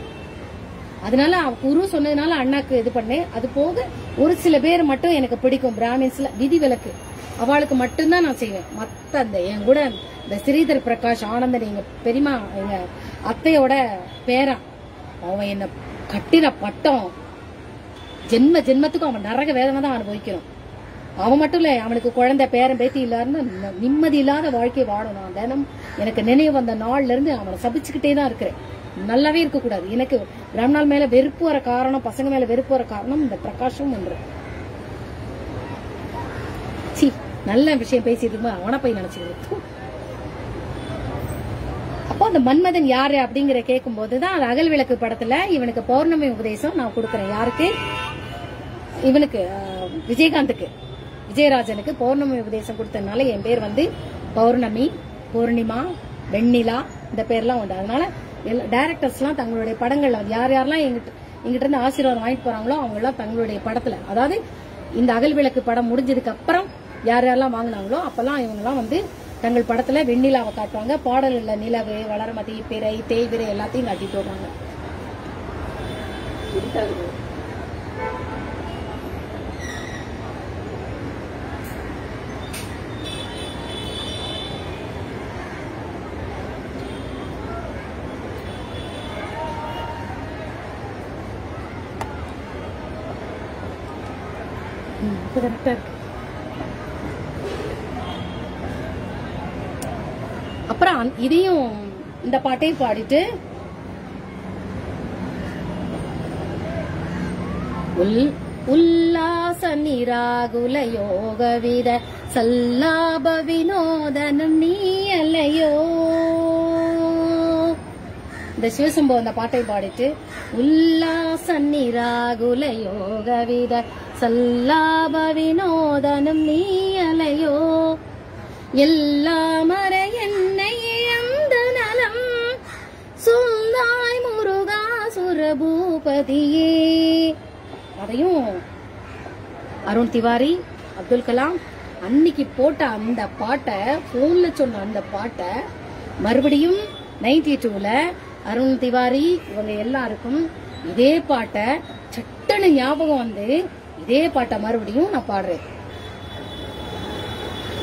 அதனால குரு சொன்னதுனால அண்ணாக்கு இது பண்ணேன். அது போக ஒரு சில பேர் மட்டும் எனக்கு பிடிக்கும், பிராமின்ஸ்ல விதிவிலக்கு, அவளுக்கு மட்டும்தான் நான் செய்வேன். மத்த அந்த என் கூட இந்த ஸ்ரீதர் பிரகாஷ் ஆனந்தன், எங்க பெரியமா எங்க அத்தையோட பேரன், அவன் என்ன கட்டின பட்டம் ஜென்மத்துக்கும் அவன் நரக வேதனை தான் அனுபவிக்கணும். அவன் மட்டும் இல்ல, அவனுக்கு குழந்தை பேரன் பேத்தி இல்லாருன்னு நிம்மதி இல்லாத வாழ்க்கை வாழும். நான் தினம் எனக்கு நினைவு வந்த நாள்ல இருந்து அவனை சபிச்சுக்கிட்டே தான் இருக்கிறேன். நல்லாவே இருக்க கூடாது. எனக்கு பிராமணால் மேல வெறுப்பு வர காரணம், பசங்க மேல வெறுப்பு வர காரணம் இந்த பிரகாஷும் ஒன்று. நல்ல விஷயம் பேசிட்டு இருக்கும்போது அவனை போய் நினைச்சுக்கிறேன். அப்போ அந்த மன்மதன் யாரு அப்படிங்கிற கேட்கும் போதுதான் அது அகல் விளக்கு படத்துல இவனுக்கு பௌர்ணமி உபதேசம் நான் கொடுக்கறேன். யாருக்கு? இவனுக்கு விஜயகாந்துக்கு, விஜயராஜனுக்கு பௌர்ணமி உபதேசம் கொடுத்ததுனால என் பேர் பௌர்ணமி, பூர்ணிமா, வெண்ணிலா, இந்த பேர்லாம் உண்டு. அதனால டைரக்டர்ஸ் எல்லாம் தங்களுடைய படங்கள்ல யார் யாரெல்லாம் எங்கிட்ட இருந்து ஆசீர்வாதம் வாங்கிட்டு போறாங்களோ அவங்க எல்லாம் தங்களுடைய படத்துல, அதாவது இந்த அகல் விளக்கு படம் முடிஞ்சதுக்கு அப்புறம் யார் யாரெல்லாம் வாங்கினாங்களோ அப்பெல்லாம் இவங்க எல்லாம் வந்து தங்கள் படத்துல வெண்ணிலாவை காட்டுவாங்க. பாடல்கள்ல நிலவு, வளர்மதி, பிறை, தேய்பிறை எல்லாத்தையும் காட்டிட்டு வருவாங்க. அப்புறம் இதையும் இந்த பாட்டையும் பாடிட்டு உல்லாச நிராகுல யோக வித சல்லாப வினோதனம் நீ அல்லையோ. இந்த சிவசம்போ அந்த பாட்டை பாடிட்டு உல்லாச நிராகுல யோக வித சல்லாப வினோதனம் நீ அலையோ. எல்லாமர என்னை இழந்த நலம் சொல்லாய் முருகா சுரபூபதியே. அதையும் அருண் திவாரி, அப்துல் கலாம் அன்னைக்கு போட்ட அந்த பாட்டை, போன்ல சொன்ன அந்த பாட்டை மறுபடியும் 92ல அருண் திவாரி இவங்க எல்லாருக்கும் இதே பாட்டை சட்டன ஞாபகம் வந்து இதே பாட்டை மறுபடியும் நான் பாடுறேன்.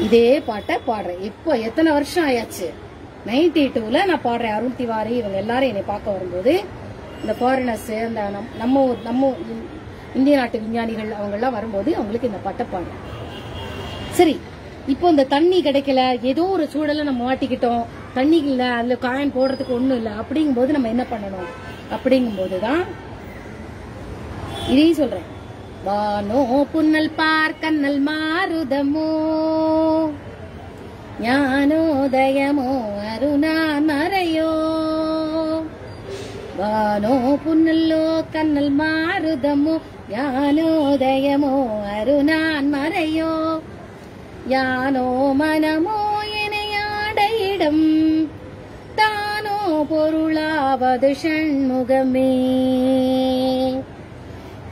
இதே பாட்டை பாடுறேன். இப்போ எத்தனை வருஷம் ஆயாச்சு, 92ல நான் பாடுறேன். அருண் திவாரி இவங்க எல்லாரும் என்னை பார்க்க வரும்போது இந்த ஃபாரினர்ஸ், அந்த நம்ம இந்திய நாட்டு விஞ்ஞானிகள் அவங்க எல்லாம் வரும்போது அவங்களுக்கு இந்த பாட்டை பாடுறேன். சரி, இப்போ இந்த தண்ணி கிடைக்கல, ஏதோ ஒரு சூழல நம்ம மாட்டிக்கிட்டோம், தண்ணி இல்ல, அதுல காயின் போடுறதுக்கு ஒண்ணும் இல்ல, அப்படிங்கும் போது நம்ம என்ன பண்ணணும்? அப்படிங்கும் போதுதான் இதையும் சொல்றேன். வானோ புன்னல் பார் கண்ணல் மாருதமோ ஞானோதயமோ அருணான் மறையோ. வானோ புன்னல்லோ கண்ணல் மாருதமோ ஞானோதயமோ அருணான் மறையோ. யானோ மனமோ எனையாட இடம் தானோ பொருளாவது ஷண்முகமே.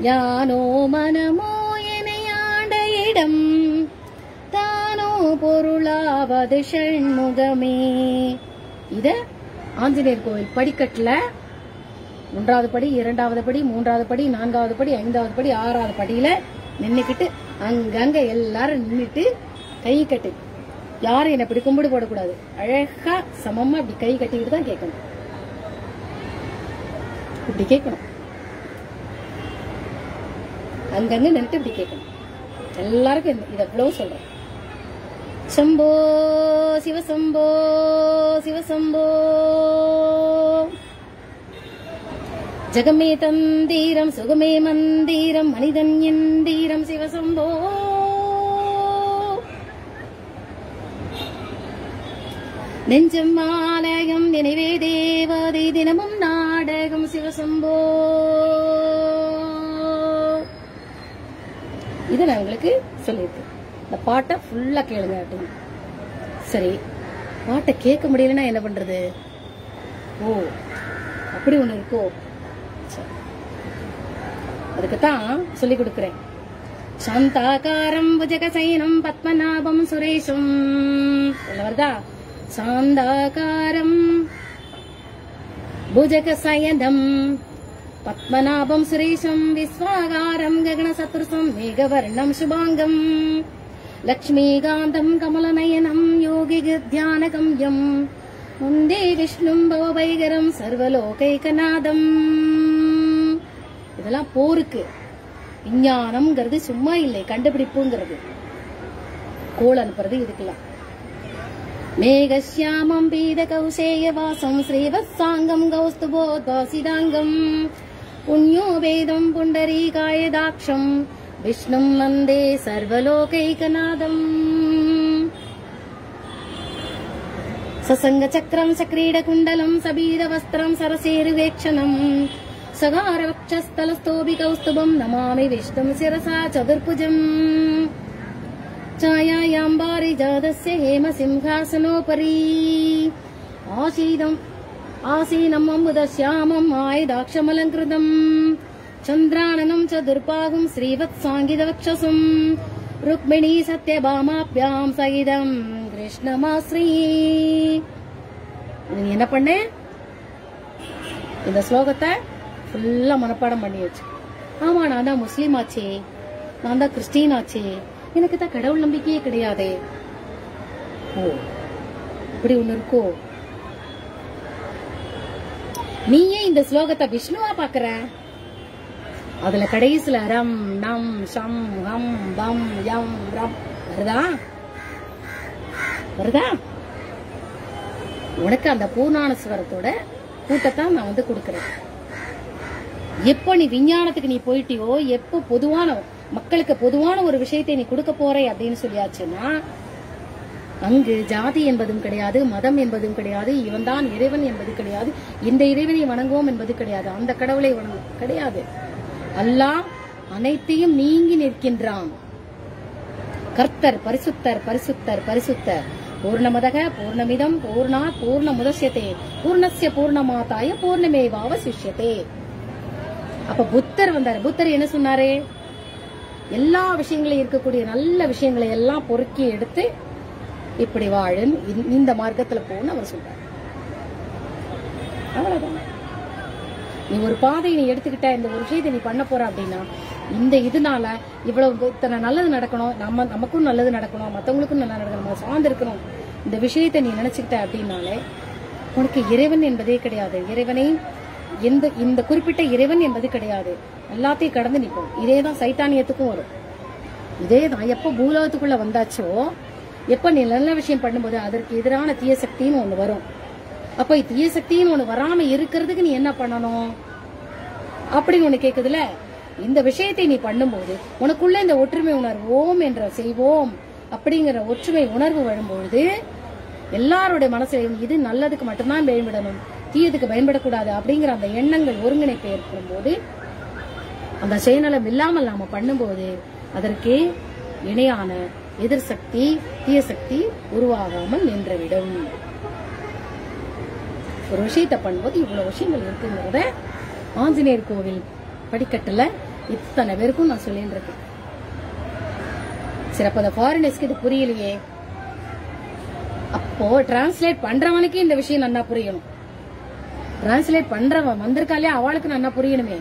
யானோ மனமோ எனையாட இடம் தானோ பொருளாவது ஷண்முகமே. இத ஆஞ்சநேயர் கோவில் படிக்கட்டுல 1வது படி, 2வது படி, 3வது படி, 4வது படி, 5வது படி, 6வது படியில நின்னுக்கிட்டு அங்கங்க எல்லாரும் நின்னுட்டு கை கட்டு, யாரும் என்ன இப்படி கும்பிடு போடக்கூடாது, அழகா சமமா இப்படி கை கட்டிக்கிட்டு தான் கேட்கணும். இப்படி கேட்கணும், அங்கங்க நின்னுட்டு இப்படி கேட்கணும். எல்லாருக்கும் இத எவ்வளவு சொல்றேன். சம்போ சிவசம்போ சிவசம்போ ஜகமே தந்தீரம் சுகமே மந்தீரம் மனிதன் எந்தீரம் சிவசம்போ. நெஞ்சம் ஆலயம் நினைவே தேவதை தினமும் நாடகம் சிவசம்போ. இதை நான் உங்களுக்கு சொல்லியிருக்கேன். இந்த பாட்டை ஃபுல்லா கேளுங்க அப்படின்னு. சரி, பாட்டை கேட்க முடியலன்னா என்ன பண்றது? ஓ, அப்படி ஒண்ணு இருக்கோ? அதுக்குத்தான் சொல்லி கொடுக்கிறேன். சாந்தாகாரம் புஜகசயனம் பத்மநாபம் சுரேஷம் வருதா? சாந்தாகாரம் புஜகசயனம் பத்மநாபம் சுரேஷம் விஸ்வாகாரம் ககன சத்ருசம் மேகவர்ணம் சுபாங்கம் லக்ஷ்மீகாந்தம் கமலநயனம் யோகி தியானகம்யம் முந்தே விஷ்ணும் பவபைகரம் சர்வலோகைகநாதம். இதெல்லாம் போருக்கு. விஞ்ஞானம்ங்கிறது சும்மா இல்லை, கண்டுபிடிப்புங்கிறது. கோள் அனுப்புறது இதுக்கெல்லாம். மேகசியாமம் பீத கௌசேய வாசம் ஸ்ரீவத்சாங்கம் கௌஸ்துபோத்வாசிதாங்கம் புண்ணியோ வேதம் புண்டரீகாயதாட்சம் விஷ்ணும் வந்தே சர்வலோகைகநாதம். சசங்க சக்கரம் சக்ரீட குண்டலம் சபீர வஸ்திரம் சரசேருவேக்ஷணம் சகாரவக்ஷஸ்தலஸ்தோபி கௌஸ்துபம் நமாமி விஷ்ணும் சிரசா சதுர்புஜம் ಛಾಯಾಯಾಂಬಾರಿ ಜಾತಸ್ಯ ಹೇಮ ಸಿಂಹಾಸನೋಪರಿ ಆಸೀನಂ ಅಂಬುದ ಶ್ಯಾಮಂ ಆಯುಧಾಕ್ಷಮಲಂಕೃತಂ சந்திரானனம் சதுர்பாகும் ஸ்ரீவத் சாங்கித வக்ஷசும் ருக்மிணி சத்யபாமாப்யாம் சகிதம் கிருஷ்ணமாஸ்ரீ. நீ என்ன பண்ண, இந்த ஸ்லோகத்தை ஃபுல்லா மனப்பாடம் பண்ணி வச்சு. ஆமா, நான் தான் முஸ்லீம் ஆச்சே, நான் தான் கிறிஸ்டின் ஆச்சே, எனக்கு தான் கடவுள் நம்பிக்கையே கிடையாது. ஓ, இப்படி ஒண்ணு இருக்கோ? நீயே இந்த ஸ்லோகத்தை விஷ்ணுவா பாக்குற. அதுல கடைசியில ரம் நம் ஷம் ஹம் பம் யம் ரம் வருதா வருதா? உனக்கு அந்த பூர்ணானஸ்வரத்தோட கூட்டத்தான் நான் வந்து கொடுக்கறேன். எப்போ நீ விஞ்ஞானத்துக்கு நீ போயிட்டியோ, எப்போ பொதுவான மக்களுக்கு பொதுவான ஒரு விஷயத்தை நீ கொடுக்க போற அப்படின்னு சொல்லியாச்சுன்னா, அங்கு ஜாதி என்பதும் கிடையாது, மதம் என்பதும் கிடையாது, இவன் தான் இறைவன் என்பது கிடையாது, இந்த இறைவனை வணங்குவோம் என்பது கிடையாது, அந்த கடவுளை வணங்குவோம் கிடையாது. அல்லாஹ் அனைத்தையும் நீங்கி நிற்கின்றான். கர்த்தர் பரிசுத்தர் பரிசுத்தர் பரிசுத்தர். பூர்ணமதக பூர்ணமிதம் பூர்ணாத் பூர்ணமுதஸ்யதே பூர்ணஸ்ய பூர்ணமாதாய பூர்ணமேவாவசிஷ்யதே. அப்ப புத்தர் வந்தாரு. புத்தர் என்ன சொன்னாரு? எல்லா விஷயங்களும் இருக்கக்கூடிய நல்ல விஷயங்களை எல்லாம் பொறுக்கி எடுத்து இப்படி வாழன், இந்த மார்க்கத்துல போன்னு அவர் சொல்றாரு. அவ்வளவுதான். நீ ஒரு பாதையை நீ எடுத்துக்கிட்ட, இந்த ஒரு விஷயத்தை நீ பண்ண போற அப்படின்னா, இந்த இதனால இவ்வளவு இத்தனை நல்லது நடக்கணும், நமக்கும் நல்லது நடக்கணும், மத்தவங்களுக்கும் நல்லா நடக்கணும், நம்ம சார்ந்து இருக்கணும், இந்த விஷயத்தை நீ நினைச்சுக்கிட்ட அப்படின்னாலே உனக்கு இறைவன் என்பதே கிடையாது. இறைவனை இந்த குறிப்பிட்ட இறைவன் என்பது கிடையாது. எல்லாத்தையும் கடந்து நிற்போம். இதேதான் சைத்தானியத்துக்கும் வரும். இதேதான் எப்ப பூலோகத்துக்குள்ள வந்தாச்சோ, எப்ப நீ நல்ல விஷயம் பண்ணும்போது அதற்கு எதிரான தீய சக்தின்னு ஒண்ணு வரும். அப்ப தீய சக்தின்னு ஒண்ணு வராம இருக்கிறதுக்கு நீ என்ன பண்ணணும் அப்படின்னு ஒண்ணு கேக்குதுல. இந்த விஷயத்தை நீ பண்ணும்போது உனக்குள்ள இந்த ஒற்றுமை உணர்வு, ஓம் என்ற செய்வோம் அப்படிங்கிற ஒற்றுமை உணர்வு வரும்பொழுது எல்லாருடைய மனசுலையும் இது நல்லதுக்கு மட்டும்தான் பயன்படணும், தீயதுக்கு பயன்படக்கூடாது அப்படிங்கிற அந்த எண்ணங்கள் ஒருங்கிணைப்பு ஏற்படும் போது, அந்த சுயநலம் இல்லாமல் நாம பண்ணும்போது அதற்கு இணையான எதிர் சக்தி தீய சக்தி உருவாகாமல் நின்றுவிடும். ஒரு விஷயத்தை பண்ணும்போது இவ்வளவு விஷயங்கள் இருக்குங்கிறத ஆஞ்சநேயர் கோவில் படிக்கட்டுல இத்தனை பேருக்கும் நான் சொல்லிட்டு இருக்கேன். சிறப்பு. அந்த ஃபாரினர்ஸ்க்கு இது புரியலையே, அப்போ டிரான்ஸ்லேட் பண்றவனுக்கு இந்த விஷயம் நல்லா புரியணும். டிரான்ஸ்லேட் பண்றவன் வந்திருக்காலே அவளுக்கு நல்லா புரியணுமே.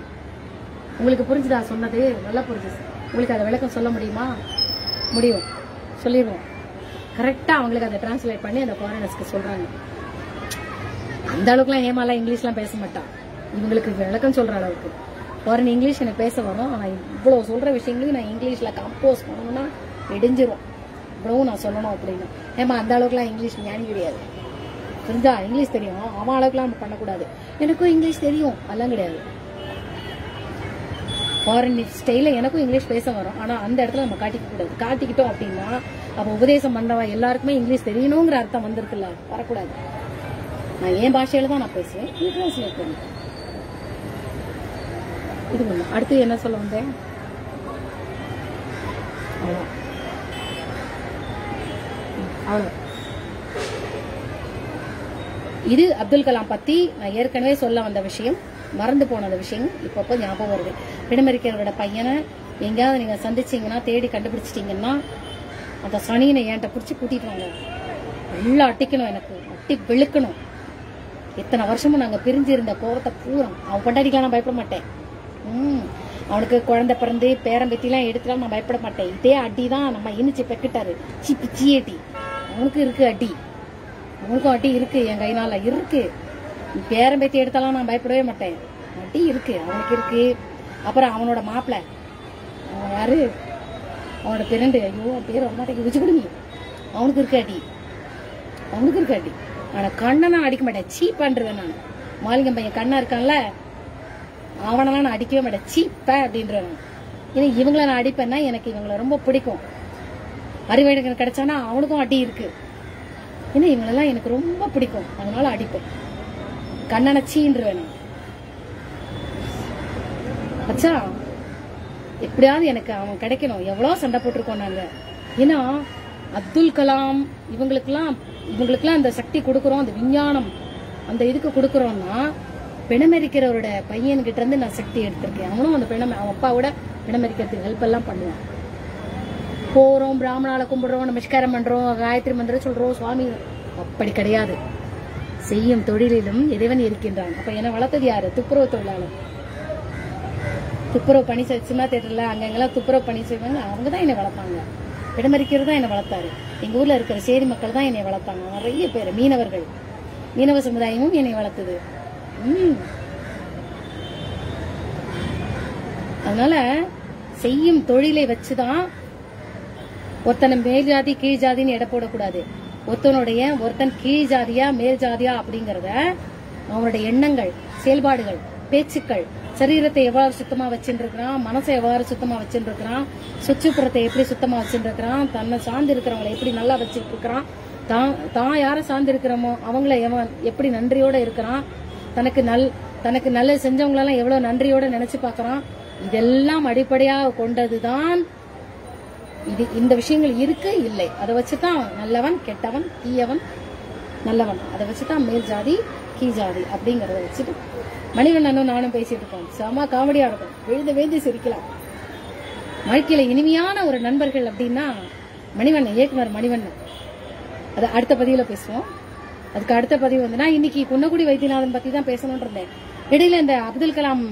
உங்களுக்கு புரிஞ்சுதா சொன்னது? நல்லா புரிஞ்சுது. உங்களுக்கு அதை விளக்கம் சொல்ல முடியுமா? முடியும், சொல்லிடுவோம். கரெக்டா அவங்களுக்கு அதை டிரான்ஸ்லேட் பண்ணி அந்த ஃபாரினர்ஸ்க்கு சொல்றாங்க. அந்த அளவுக்குலாம் ஏமாலாம் இங்கிலீஷ்லாம் பேச மாட்டான். இவங்களுக்கு விளக்கம் சொல்ற அளவுக்கு ஃபாரின் இங்கிலீஷ் எனக்கு பேச வரும். ஆனா இவ்வளவு சொல்ற விஷயங்களையும் நான் இங்கிலீஷ்ல கம்போஸ் பண்ணணும்னா இடிஞ்சிரும். இவ்வளவும் நான் சொல்லணும் அப்படின்னு. ஏமா அந்த அளவுக்குலாம் இங்கிலீஷ் ஞானி கிடையாது. புரிஞ்சா? இங்கிலீஷ் தெரியும், அவன் அளவுக்குலாம் நம்ம பண்ணக்கூடாது. எனக்கும் இங்கிலீஷ் தெரியும், அதெல்லாம் கிடையாது. ஃபாரின் ஸ்டைல எனக்கும் இங்கிலீஷ் பேச வரும். ஆனா அந்த இடத்துல நம்ம காட்டிக்க கூடாது. காட்டிக்கிட்டோம் அப்படின்னா அப்ப உபதேசம் பண்றவா எல்லாருக்குமே இங்கிலீஷ் தெரியணுங்கிற அர்த்தம் வந்திருக்குல்ல, வரக்கூடாது. நான் என் பாஷையில தான் நான் பேசுவேன். டிரான்ஸ்லேட் பண்ணி இது ஒண்ணு. அடுத்து என்ன சொல்ல வந்தேன்? இது அப்துல் கலாம் பத்தி நான் ஏற்கனவே சொல்ல வந்த விஷயம், மறந்து போன அந்த விஷயம் இப்பப்போ ஞாபகம் வருது. பிணமரிக்கிறவரோட பையனை எங்கேயாவது நீங்க சந்திச்சீங்கன்னா, தேடி கண்டுபிடிச்சிட்டீங்கன்னா, அந்த சனியனை என்கிட்ட பிடிச்சி கூட்டிட்டு வாங்க. நல்லா அட்டிக்கணும், எனக்கு அட்டி வெளுக்கணும். இத்தனை வருஷமும் நாங்க பிரிஞ்சு இருந்த கோவத்தை பூரா, அவன் கொண்டாடிக்கலாம் நான் பயப்பட மாட்டேன். அவனுக்கு குழந்தை பிறந்து பேரம்பெத்திலாம் எடுத்துலாம் நான் பயப்பட மாட்டேன். இதே அடி தான் நம்ம இனிச்சு பெக்கிட்டாரு. பிச்சியேட்டி அவனுக்கு இருக்கு அடி, அவனுக்கும் அடி இருக்கு, என் கைனால இருக்கு. பேரம்பேத்தி எடுத்தாலும் நான் பயப்படவே மாட்டேன். அடி இருக்கு, அவனுக்கு இருக்கு. அப்புறம் அவனோட மாப்பிள்ள, அவன் யாரு, அவனோட பிறண்டு, ஐயோ பேர் வர மாட்டேங்க, விஜய் கொடுங்க, அவனுக்கு இருக்கு அடி, அவனுக்கு இருக்கு அடி. ஆனா கண்ணை நான் அடிக்க மாட்டேன், சீப் பண்றேன் நான். மாலிங்கம் பையன் கண்ணா இருக்கான்ல, அவனெல்லாம் நான் அடிக்கவே மாட்டேன், சீப்ப அப்படின்றேன். ஏன்னா இவங்களை நான் அடிப்பேன்னா எனக்கு இவங்களை ரொம்ப பிடிக்கும். அறிவழகன் கிடைச்சானா அவனுக்கும் அடி இருக்கு. ஏன்னா இவங்களெல்லாம் எனக்கு ரொம்ப பிடிக்கும், அதனால அடிப்பேன். கண்ணனச்சின்றேன் அச்சா. எப்படியாவது எனக்கு அவன் கிடைக்கணும். எவ்வளவு சண்டை போட்டிருக்கோம் நாங்க. ஏன்னா அப்துல் கலாம் இவங்களுக்கெல்லாம் இந்த சக்தி கொடுக்கறோம், அந்த விஞ்ஞானம் அந்த இதுக்கு கொடுக்கறோம்னா பிணமரிக்கிறவரோட பையன்கிட்ட இருந்து நான் சக்தி எடுத்திருக்கேன். அவனும் அந்த அவன் அப்பாவோட பிணமரிக்கிறதுக்கு ஹெல்ப் எல்லாம் பண்ணுவான். போறோம், பிராமணால கும்பிடுறோம், நமஸ்காரம் பண்றோம், காயத்ரி மந்திரம் சொல்றோம், சுவாமி. அப்படி கிடையாது. செய்யும் தொழிலிலும் இறைவன் இருக்கின்றான். அப்ப என்ன வளர்த்தது யாரு? துப்புரவு தொழிலாளர். துப்புரவு பணி சினிமா தியேட்டர்ல அங்கெல்லாம் துப்புரவு பணி செய்வாங்க. அவங்க தான் என்னை வளர்த்தாங்க. பிடமரிக்கிறது தான் என்னை வளர்த்தாரு. எங்க ஊர்ல இருக்கிற சேரி மக்கள் தான் என்னை வளர்த்தாங்க. நிறைய பேர் மீனவர்கள், மீனவ சமுதாயமும் என்னை வளர்த்தது. அதனால செய்யும் தொழிலை வச்சுதான் ஒருத்தனை மேல் ஜாதி கீழ் ஜாதின்னு எடை போடக்கூடாது. ஒருத்தன் கீழ் ஜாதியா மேல் ஜாதியா அப்படிங்கறத அவனுடைய எண்ணங்கள், செயல்பாடுகள், பேச்சுக்கள், சரீரத்தை எவ்வாறு சுத்தமா வச்சுருக்கிறான், மனசை எவ்வாறு சுத்தமா வச்சுருக்கிறான், சுற்றுப்புறத்தை எப்படி சுத்தமா வச்சுருக்கிறான், தன்னை சார்ந்து இருக்கிறவங்களை எப்படி நல்லா வச்சுட்டு இருக்கிறான், தான் யார சார்ந்து இருக்கிறோமோ அவங்கள எப்படி நன்றியோட இருக்கிறான், தனக்கு நல்ல செஞ்சவங்களெல்லாம் எவ்வளவு நன்றியோட நினைச்சு பாக்குறான். இதெல்லாம் அடிப்படையாக கொண்டதுதான் இந்த விஷயங்கள் இருக்கு. இல்லை, அதை வச்சுதான் நல்லவன் கெட்டவன், தீயவன் நல்லவன், அதை வச்சுதான் மேல் ஜாதி கீழ் ஜாதி அப்படிங்கறத வச்சுட்டு மணிவண்ணனும் நானும் பேசிட்டு இருக்கோம். செம காமெடியா இருக்கும். விழுந்து சிரிக்கலாம். வாழ்க்கையில இனிமையான ஒரு நண்பர்கள் அப்படின்னா மணிவண்ணன், இயக்குனர் மணிவண்ணன். அது அடுத்த பதிவுல பேசுவோம். அதுக்கு அடுத்த பதிவு வந்து நான் இன்னைக்கு குன்னக்குடி வைத்தியநாதன் பத்தி தான் பேசணும்னு இருந்தேன். இடையில இந்த அப்துல் கலாம்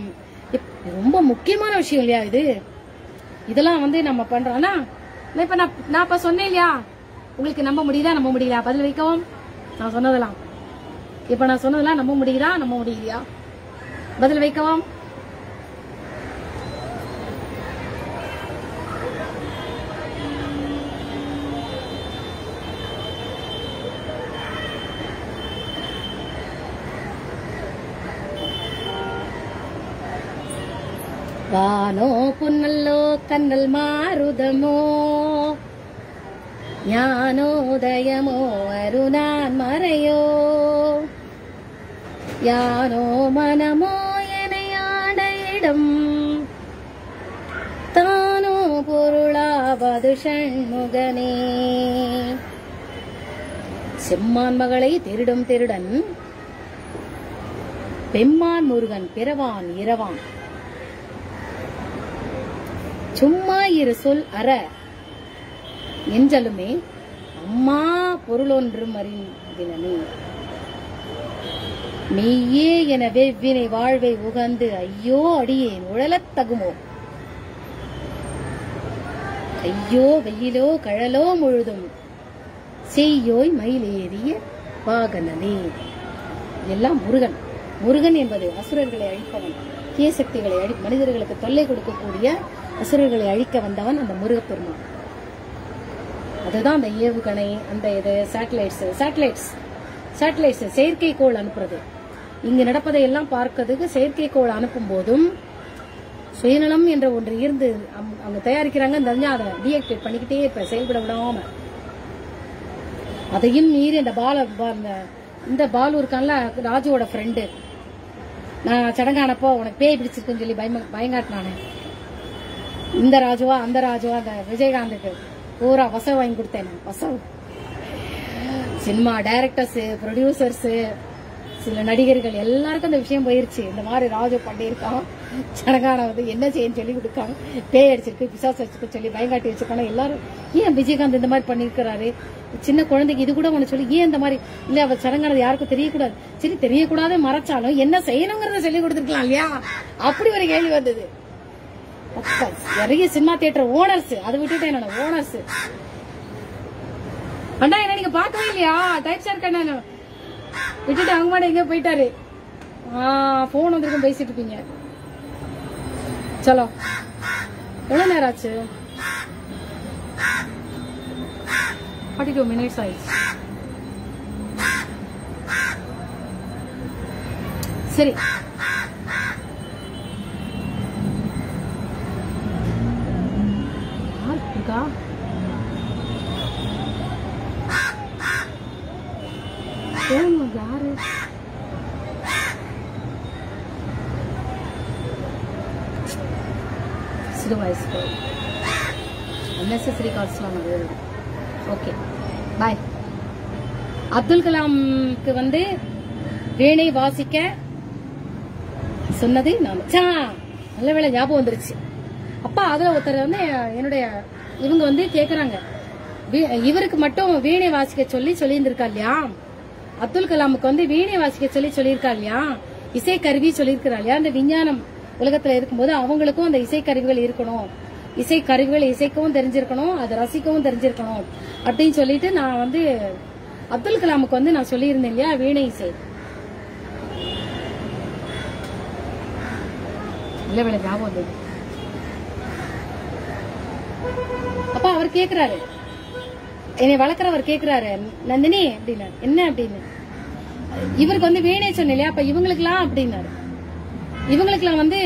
ரொம்ப முக்கியமான விஷயம் இல்லையா இது? இதெல்லாம் வந்து நம்ம பண்றோம்னா இப்ப நான் இப்ப சொன்னேன் இல்லையா, உங்களுக்கு நம்ப முடியுதா நம்ப முடியல? பதில் வைக்கவும். நான் சொன்னதெல்லாம் இப்ப நான் சொன்னதெல்லாம் நம்ப முடியுதா நம்ப முடியலையா? பதில் வைக்கவும். வானோ புன்னல்லோ கண்ணல் மாருதமோ ஞானோதயமோ அருணான் மறையோ யானோ மனமோ எனையாட இடம் தானோ பொருளாவது ஷண்முகனே. செம்மான் மகளை திருடும் திருடன் பெம்மான் முருகன் பிறவான் இரவான் சும்மா இரு சொல் அற என்றலுமே அம்மா பொருளொன்றும் அறிந்தினே. மெய்யே என வெவ்வினை வாழ்வை உகந்து ஐயோ அடியேன் உழலத் தகுமோ. ஐயோ வெயிலோ கழலோ முழுதும் செய்யோய் மயிலேறிய வாகனனே. எல்லாம் முருகன். முருகன் என்பது அசுரர்களை அழிப்பவன், தீய சக்திகளை மனிதர்களுக்கு தொல்லை கொடுக்கக்கூடிய அசுரர்களை அழிக்க வந்தவன் அந்த முருகப்பெருமான். அதுதான் அந்த ஏவுகணை, அந்த இது சேட்டலைட்ஸ் செயற்கைக்கோள் அனுப்புறது. இங்கு நடப்பதை எல்லாம் பார்க்கிறதுக்கு செயற்கைக்கோள் அனுப்பும் போதும் சுயநலம் என்ற ஒன்று இருந்து அவங்க தயாரிக்கிறாங்க. அதை டீஆக்டிவேட் பண்ணிக்கிட்டே இருப்ப, செயல்பட விடாம. அதையும் மீறி இந்த பாலு இருக்கான்ல, ராஜுவோட ஃப்ரெண்டு, நான் சடங்கானப்போ உனக்கு பேய் பிடிச்சிருக்குன்னு சொல்லி பயங்காட்டினானே, இந்த ராஜுவா அந்த ராஜுவா, அந்த விஜயகாந்துக்கு பூரா வசவு வாங்கி கொடுத்தேன். வசவு சினிமா டைரக்டர்ஸ், ப்ரொடியூசர்ஸ், சில நடிகர்கள் எல்லாருக்கும் அந்த விஷயம் போயிருச்சு. இந்த மாதிரி ராஜு பண்ணியிருக்கான், சடங்கான வந்து என்ன செய்யன்னு சொல்லி கொடுக்காங்க, பேய் அடிச்சிருக்கு, பிசாசு அடிச்சிருக்கு சொல்லி பயங்காட்டி வச்சிருக்காங்க. எல்லாரும் ஏன் விஜயகாந்த் இந்த மாதிரி பண்ணிருக்கிறாரு, சின்ன குழந்தைக்கு இது கூட ஒண்ணு சொல்லி ஏன் இந்த மாதிரி இல்ல, அவர் சடங்கானது யாருக்கும் தெரியக்கூடாது. சரி, தெரியக்கூடாது மறைச்சாலும் என்ன செய்யணுங்கிறத சொல்லி கொடுத்துருக்கலாம் இல்லையா? அப்படி ஒரு கேள்வி வந்தது. நிறைய சினிமா தியேட்டர் ஓனர்ஸ், அதை விட்டுட்டு என்னோட ஓனர்ஸ் அண்ணா என்ன நீங்க பாக்கவே இல்லையா? டைப் சார் கண்ணா விட்டுட்டு அவங்க மாட்ட எங்க போயிட்டாரு. போன் வந்திருக்கும், பேசிட்டு இருப்பீங்க. சலோ, எவ்வளவு நேரம் ஆச்சு? 42 minutes ஆயிடுச்சு. சரி, யாரு சிறு வயசு unnecessary calls எல்லாம் வருது. ஓகே, பாய். அப்துல் கலாமுக்கு வந்து வீணை வாசிக்க சொன்னது நான். நல்ல வேளை ஞாபகம் வந்துருச்சு. அப்பா அதுல ஒருத்தர் வந்து என்னுடைய இவங்க வந்து கேக்குறாங்க, இவருக்கு மட்டும் வீணை வாசிக்க சொல்லியிருந்திருக்கா இல்லையா, அப்துல் கலாமுக்கு வந்து வீணை வாசிக்க சொல்லியிருக்கா இல்லையா, இசை கருவி சொல்லியிருக்கிறா இல்லையா, அந்த விஞ்ஞானம் உலகத்துல இருக்கும்போது அவங்களுக்கும் அந்த இசை கருவிகள் இருக்கணும், இசை கருவிகள் இசைக்கவும் தெரிஞ்சிருக்கணும், அதை ரசிக்கவும் தெரிஞ்சிருக்கணும் அப்படின்னு சொல்லிட்டு நான் வந்து அப்துல் கலாமுக்கு வந்து நான் சொல்லியிருந்தேன் இல்லையா வீணை இசை. இல்ல வேலை ஞாபகம் வந்தது. அப்பா அவர் கேக்குறாரு, என்னை வளர்க்கிறவர் கேக்குறாரு, நந்தினி அப்படின்னா என்ன அப்படின்னு. இவருக்கு வந்து வீணை சொன்ன இல்லையா, அப்ப இவங்களுக்குலாம் அப்படின்னாரு. இவங்களுக்குலாம் வந்து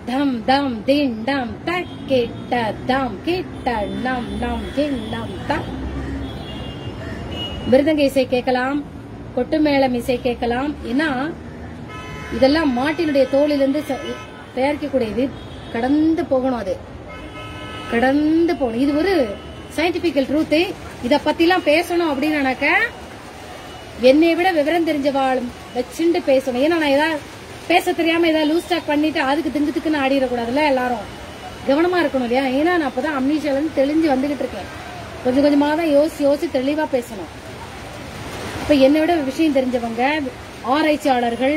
தம் தம் தேன் டம் டக் கேட்ட தம் கேட்ட நம் நம் தேன் நம் தம். மிருதங்க இசை கேட்கலாம், கொட்டு மேளம் இசை கேட்கலாம். ஏன்னா இதெல்லாம் மாட்டினுடைய தோலிலிருந்து தயாரிக்கக்கூடியது. கடந்து போகணும், அது கடந்து போகணும். இது ஒரு சயின்டிபிக்கல் ட்ரூத். இத பத்தி எல்லாம் பேசணும் அப்படின்னாக்க என்னை விட விவரம் தெரிஞ்சவாளும் வச்சுட்டு பேசணும். ஏன்னா நான் ஏதாவது பேச தெரியாம ஏதாவது லூஸ் டாக் பண்ணிட்டு அதுக்கு திங்குன்னு ஆடிடக்கூடாதுல்ல. எல்லாரும் கவனமா இருக்கணும் இல்லையா. ஏன்னா நான் அப்பதான் அம்னீஷியால இருந்து தெளிஞ்சு வந்துகிட்டு இருக்கேன். கொஞ்சம் கொஞ்சமா தான் யோசிச்சு தெளிவா பேசணும். இப்ப என்னை விட விஷயம் தெரிஞ்சவங்க, ஆராய்ச்சியாளர்கள்,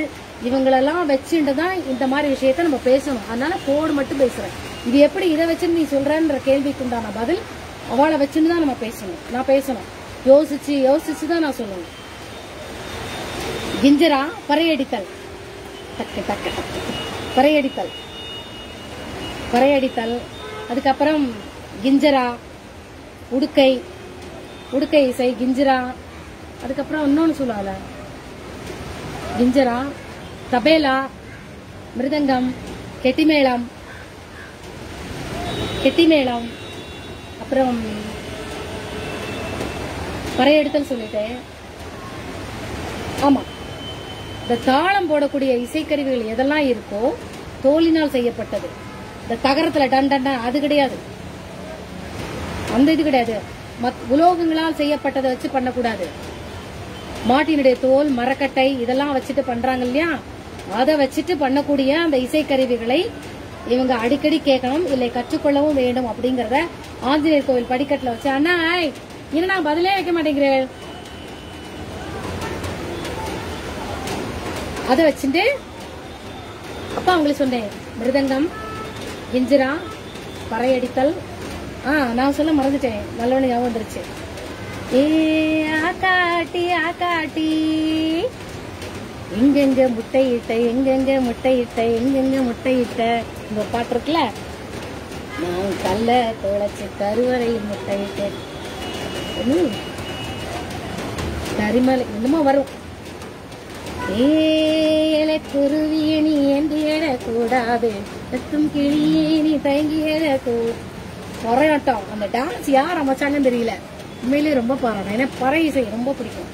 இவங்களெல்லாம் வச்சுட்டு தான் இந்த மாதிரி விஷயத்த நம்ம பேசணும். அதனால கோடு மட்டும் பேசுறேன். இது எப்படி இதை வச்சுன்னு நீ சொல்றன்ற கேள்விக்கு உண்டான பதில் அவளை வச்சுன்னு தான் நம்ம பேசணும். நான் பேசணும், யோசிச்சு தான் நான் சொல்லணும். கிஞ்சரா பறையடித்தல், டக்கு டக்கு டக்கு பறையடித்தல். அதுக்கப்புறம் கிஞ்சரா, உடுக்கை இசை, கிஞ்சரா. அதுக்கப்புறம் இன்னொன்னு சொல்லுவாங்க, கிஞ்சரா, தபேலா, மிருதங்கம், கெட்டிமேளம், அப்புறம் பறையெடுத்தல் சொல்லிட்டேன். ஆமா, இந்த தாளம் போடக்கூடிய இசைக்கருவிகள் எதெல்லாம் இருக்கோ தோலினால் செய்யப்பட்டது. இந்த தகரத்துல டன் டன் அது கிடையாது, அந்த இது கிடையாது. உலோகங்களால் செய்யப்பட்டதை வச்சு பண்ணக்கூடாது. மாட்டினுடைய தோல், மரக்கட்டை இதெல்லாம் வச்சுட்டு பண்றாங்க இல்லையா, அதை வச்சுட்டு பண்ணக்கூடிய அந்த இசைக்கருவிகளை இவங்க அடிக்கடி கேட்கணும், இல்லை கற்றுக்கொள்ளவும் வேண்டும். அப்படிங்கறத ஆஞ்சநேயர் கோவில் படிக்கட்டுல வச்சு, அண்ணா என்னன்னா பதிலே வைக்க மாட்டேங்கிறேன், அதை வச்சுட்டு அப்பா அவங்களுக்கு சொன்னேன். மிருதங்கம், கிஞ்சிரா, பறையடித்தல். நான் சொல்ல மறந்துட்டேன், நல்லவனு ஞாபகம் வந்துருச்சு. ஆக்காட்டி எங்கெங்க முட்டையிட்ட இந்த பாட்டு இருக்குல்ல, நான் கல்ல தொலைச்சு கருவறையில் முட்டையிட்டேன், கரிமலை என்னமோ வரும். ஏழை குருவிய நீ ஏந்தி எழக்கூடாது, எத்தும் கிளியே நீ தயங்கி எழக்கூடாட்டம். அந்த டான்ஸ் யார் அமைச்சாங்கன்னு தெரியல, உண்மையிலேயே ரொம்ப பாராட்டேன். ஏன்னா பறை இசை ரொம்ப பிடிக்கும்.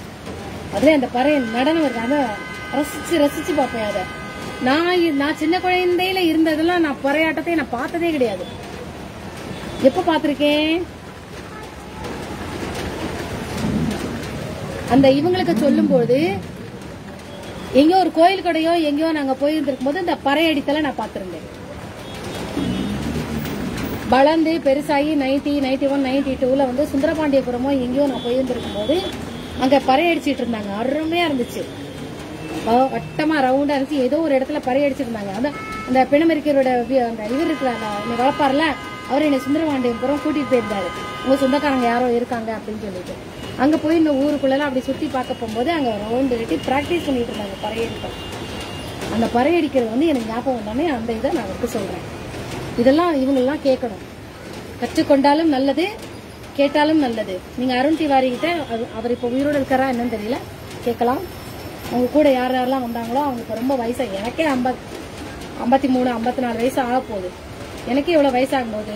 அதுல அந்த பறை நடனம் இருக்கு, அதை ரசிச்சு பார்ப்பேன். அதை நான் சின்ன குழந்தையில இருந்ததெல்லாம் நான் பறையாட்டத்தை நான் பார்த்ததே கிடையாது. எப்ப பார்த்திருக்கேன், அந்த இவங்களுக்கு சொல்லும் போது எங்கயோ ஒரு கோயில் கடையோ எங்கயோ நாங்க போயிருந்திருக்கும் போது இந்த பறையடித்தலை நான் பார்த்திருந்தேன். வளர்ந்து பெருசாகி 90, 91, 92ல வந்து சுந்தரபாண்டியபுரமோ எங்கேயோ நான் போயிருந்திருக்கும் போது அங்க பறையடிச்சிட்டு இருந்தாங்க. அருமையா இருந்துச்சு, வட்டமா ரவுண்டா இருந்துச்சு. ஏதோ ஒரு இடத்துல பறையடிச்சிட்டு இருந்தாங்க. அந்த பிணமரிக்கரோட அந்த இவர் இருக்கிறாங்க, வளர்ப்பார்ல, அவர் என்னை சுந்தரபாண்டியபுரம் கூட்டிட்டு போயிருந்தாரு. உங்க சொந்தக்காரங்க யாரோ இருக்காங்க அப்படின்னு சொல்லிட்டு அங்க போய் இந்த ஊருக்குள்ள அப்படி சுத்தி பார்க்க போகும்போது அங்க ரவுண்டு கட்டி பிராக்டிஸ் பண்ணிட்டு இருந்தாங்க பறையடித்தல். அந்த பறையடிக்கிறது வந்து எனக்கு ஞாபகம் வந்தானே அந்த இதை நான் அவருக்கு சொல்றேன். இதெல்லாம் இவங்கெல்லாம் கேட்கணும். கற்றுக்கொண்டாலும் நல்லது, கேட்டாலும் நல்லது. நீங்க அருண் திவாரி கிட்ட, அவர் இப்ப உயிரோடு இருக்காரா என்னன்னு தெரியல, கேட்கலாம். அவங்க கூட யார் யாரெல்லாம் வந்தாங்களோ அவங்களுக்கு ரொம்ப வயசா, எனக்கே 53, 54 வயசு ஆக போகுது. எனக்கே எவ்வளவு வயசாகும் போது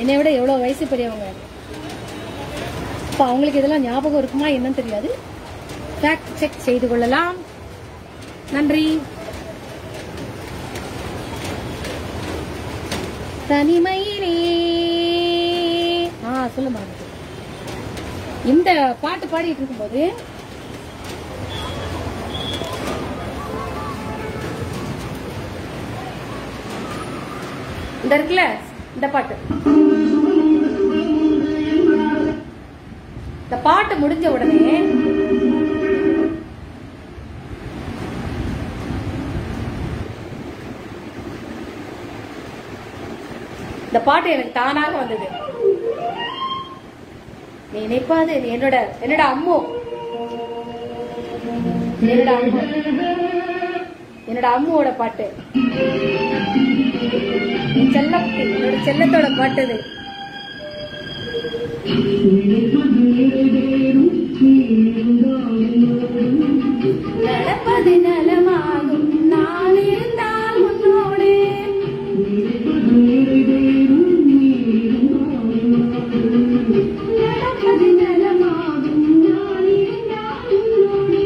என்னை விட எவ்வளவு வயசு பெரியவங்க. இப்ப அவங்களுக்கு இதெல்லாம் ஞாபகம் இருக்குமா என்னன்னு தெரியாது. ஃபேக்ட் செக் செய்து கொள்ளலாம். நன்றி. தனிமையிலே சொல்ல மாட்டேன். இந்த பாட்டு பாடிட்டு இருக்கும்போது இந்த இருக்குல்ல இந்த பாட்டு, இந்த பாட்டு முடிஞ்ச உடனே இந்த பாட்டு எனக்கு தானாக வந்தது. நினைப்பாது என்னோட அம்மு, என்னோட அம்முவோட பாட்டு, என்னோட செல்லத்தோட பாட்டு இது. நடப்பது நலமாகும் நான் இருந்தால் உன்னோடு, நடப்பது நலமாகும் நான் இருந்தால் உன்னோடு.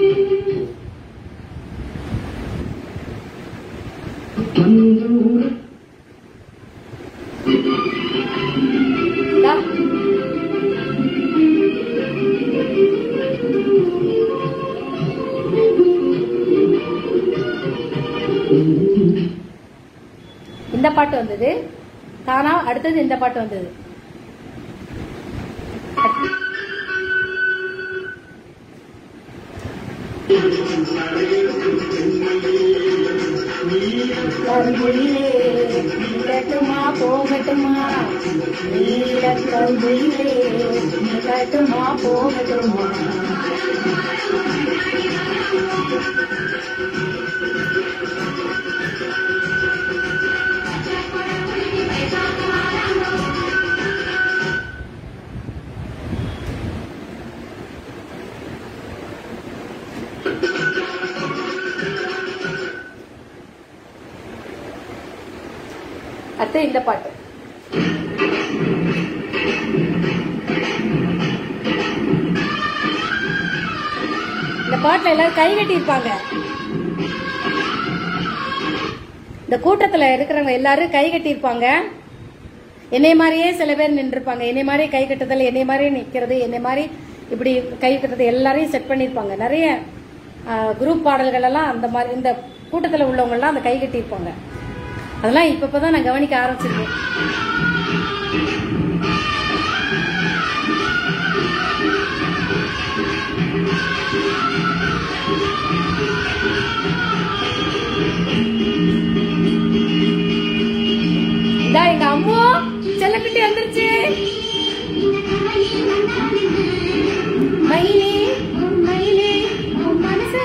இந்த பாட்டு வந்தது தானா. அடுத்தது இந்த பாட்டு வந்தது. நீளட்டுமா போகட்டுமா, நீளட்டுமா போகட்டுமா, அடுத்து இந்த பாட்டு. இந்த பாட்டுல எல்லாரும் கை கட்டி இருப்பாங்க. இந்த கூட்டத்துல இருக்கிறவங்க எல்லாரும் கை கட்டி இருப்பாங்க. என்னை மாதிரியே சில பேர் நின்று இருப்பாங்க. என்னை மாதிரி கை கட்டுதல், என்னை மாதிரி நிக்கிறது, என்னை மாதிரி இப்படி கை கட்டுறது எல்லாரையும் செட் பண்ணிருப்பாங்க. நிறைய குரூப் பாடல்கள் எல்லாம் அந்த மாதிரி இந்த கூட்டத்துல உள்ளவங்க எல்லாம் அந்த கை கட்டி இருப்பாங்க. அதெல்லாம் இப்பதான் நான் கவனிக்க ஆரம்பிச்சிருக்கேன். எங்க அம்மா செல்லப்பிட்டி வந்துருச்சு. மயிலே மயிலே மனசு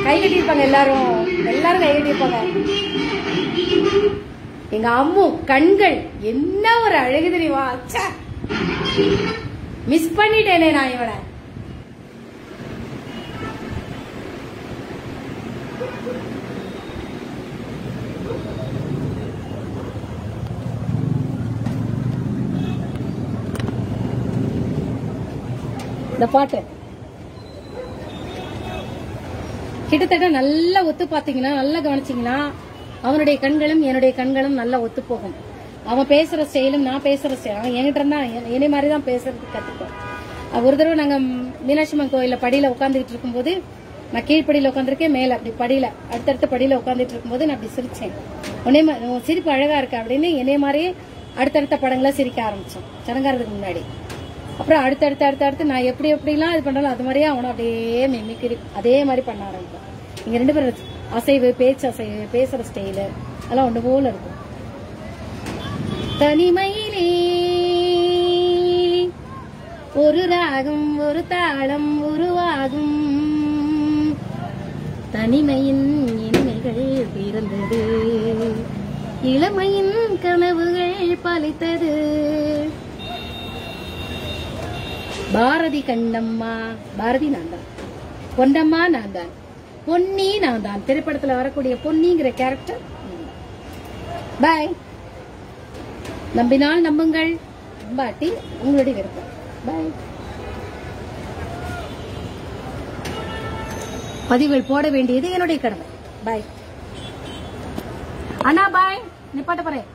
கை கட்டிருப்பாங்க. எல்லாரும் கை கட்டிருப்பாங்க. எங்க அம்மு கண்கள் என்ன ஒரு அழகு தெரியுமா? மிஸ் பண்ணிட்டேனே நான் இவனை. இந்த பாட்டு கிட்டத்தட்ட நல்லா ஒத்து பாத்தீங்கன்னா, நல்லா கவனிச்சீங்கன்னா அவனுடைய கண்களும் என்னுடைய கண்களும் நல்லா ஒத்து போகும். அவன் பேசுற ஸ்டைலும் நான் பேசுற ஸ்டைல், அவன் என்கிட்ட இருந்தா என்னை மாதிரிதான் பேசுறதுக்கு கத்துப்போம். ஒரு தடவை நாங்க மீனாட்சி அம்மன் கோயில படியில உட்காந்துட்டு இருக்கும்போது, நான் கீழ்படியில உட்காந்துருக்கேன், மேல அப்படி படியில அடுத்தடுத்த படியில உட்காந்துட்டு இருக்கும்போது நான் அப்படி சிரிச்சேன். உன்னே சிரிப்பு அழகா இருக்கு அப்படின்னு என்னைய மாதிரியே அடுத்தடுத்த படங்களை சிரிக்க ஆரம்பிச்சோம் சடங்காரதுக்கு முன்னாடி. அப்புறம் அடுத்தடுத்து நான் எப்படிலாம் இது பண்றாலும் அது மாதிரியே அவனை அப்படியே மிமிக்ரி அதே மாதிரி பண்ண ஆரம்பிப்போம். இங்க ரெண்டு பேரும் அசைவு, பேச்சு அசைவு, பேசுற ஸ்டைலு அதெல்லாம் ஒன்று போல இருக்கும். தனிமையிலே ஒரு ராகம் ஒரு தாளம் உருவாகும், தனிமையின் இனிமைகள் பிறந்தது, இளமையின் கனவுகள் பலித்தது. பாரதி கண்ணம்மா, பாரதி நான் தான், பொன்னம்மா நான் தான், பொன்னி நான் தான். திரைப்படத்துல வரக்கூடிய பொன்னிங்கிற கேரக்டர். பாய். நம்பினால் நம்புங்கள், நம்பாட்டி உங்களுடைய விருப்பம். பாய். பதிவுகள் போட வேண்டியது என்னுடைய கடமை. பாய் அண்ணா, பாய். நிப்பாட்ட போறேன்.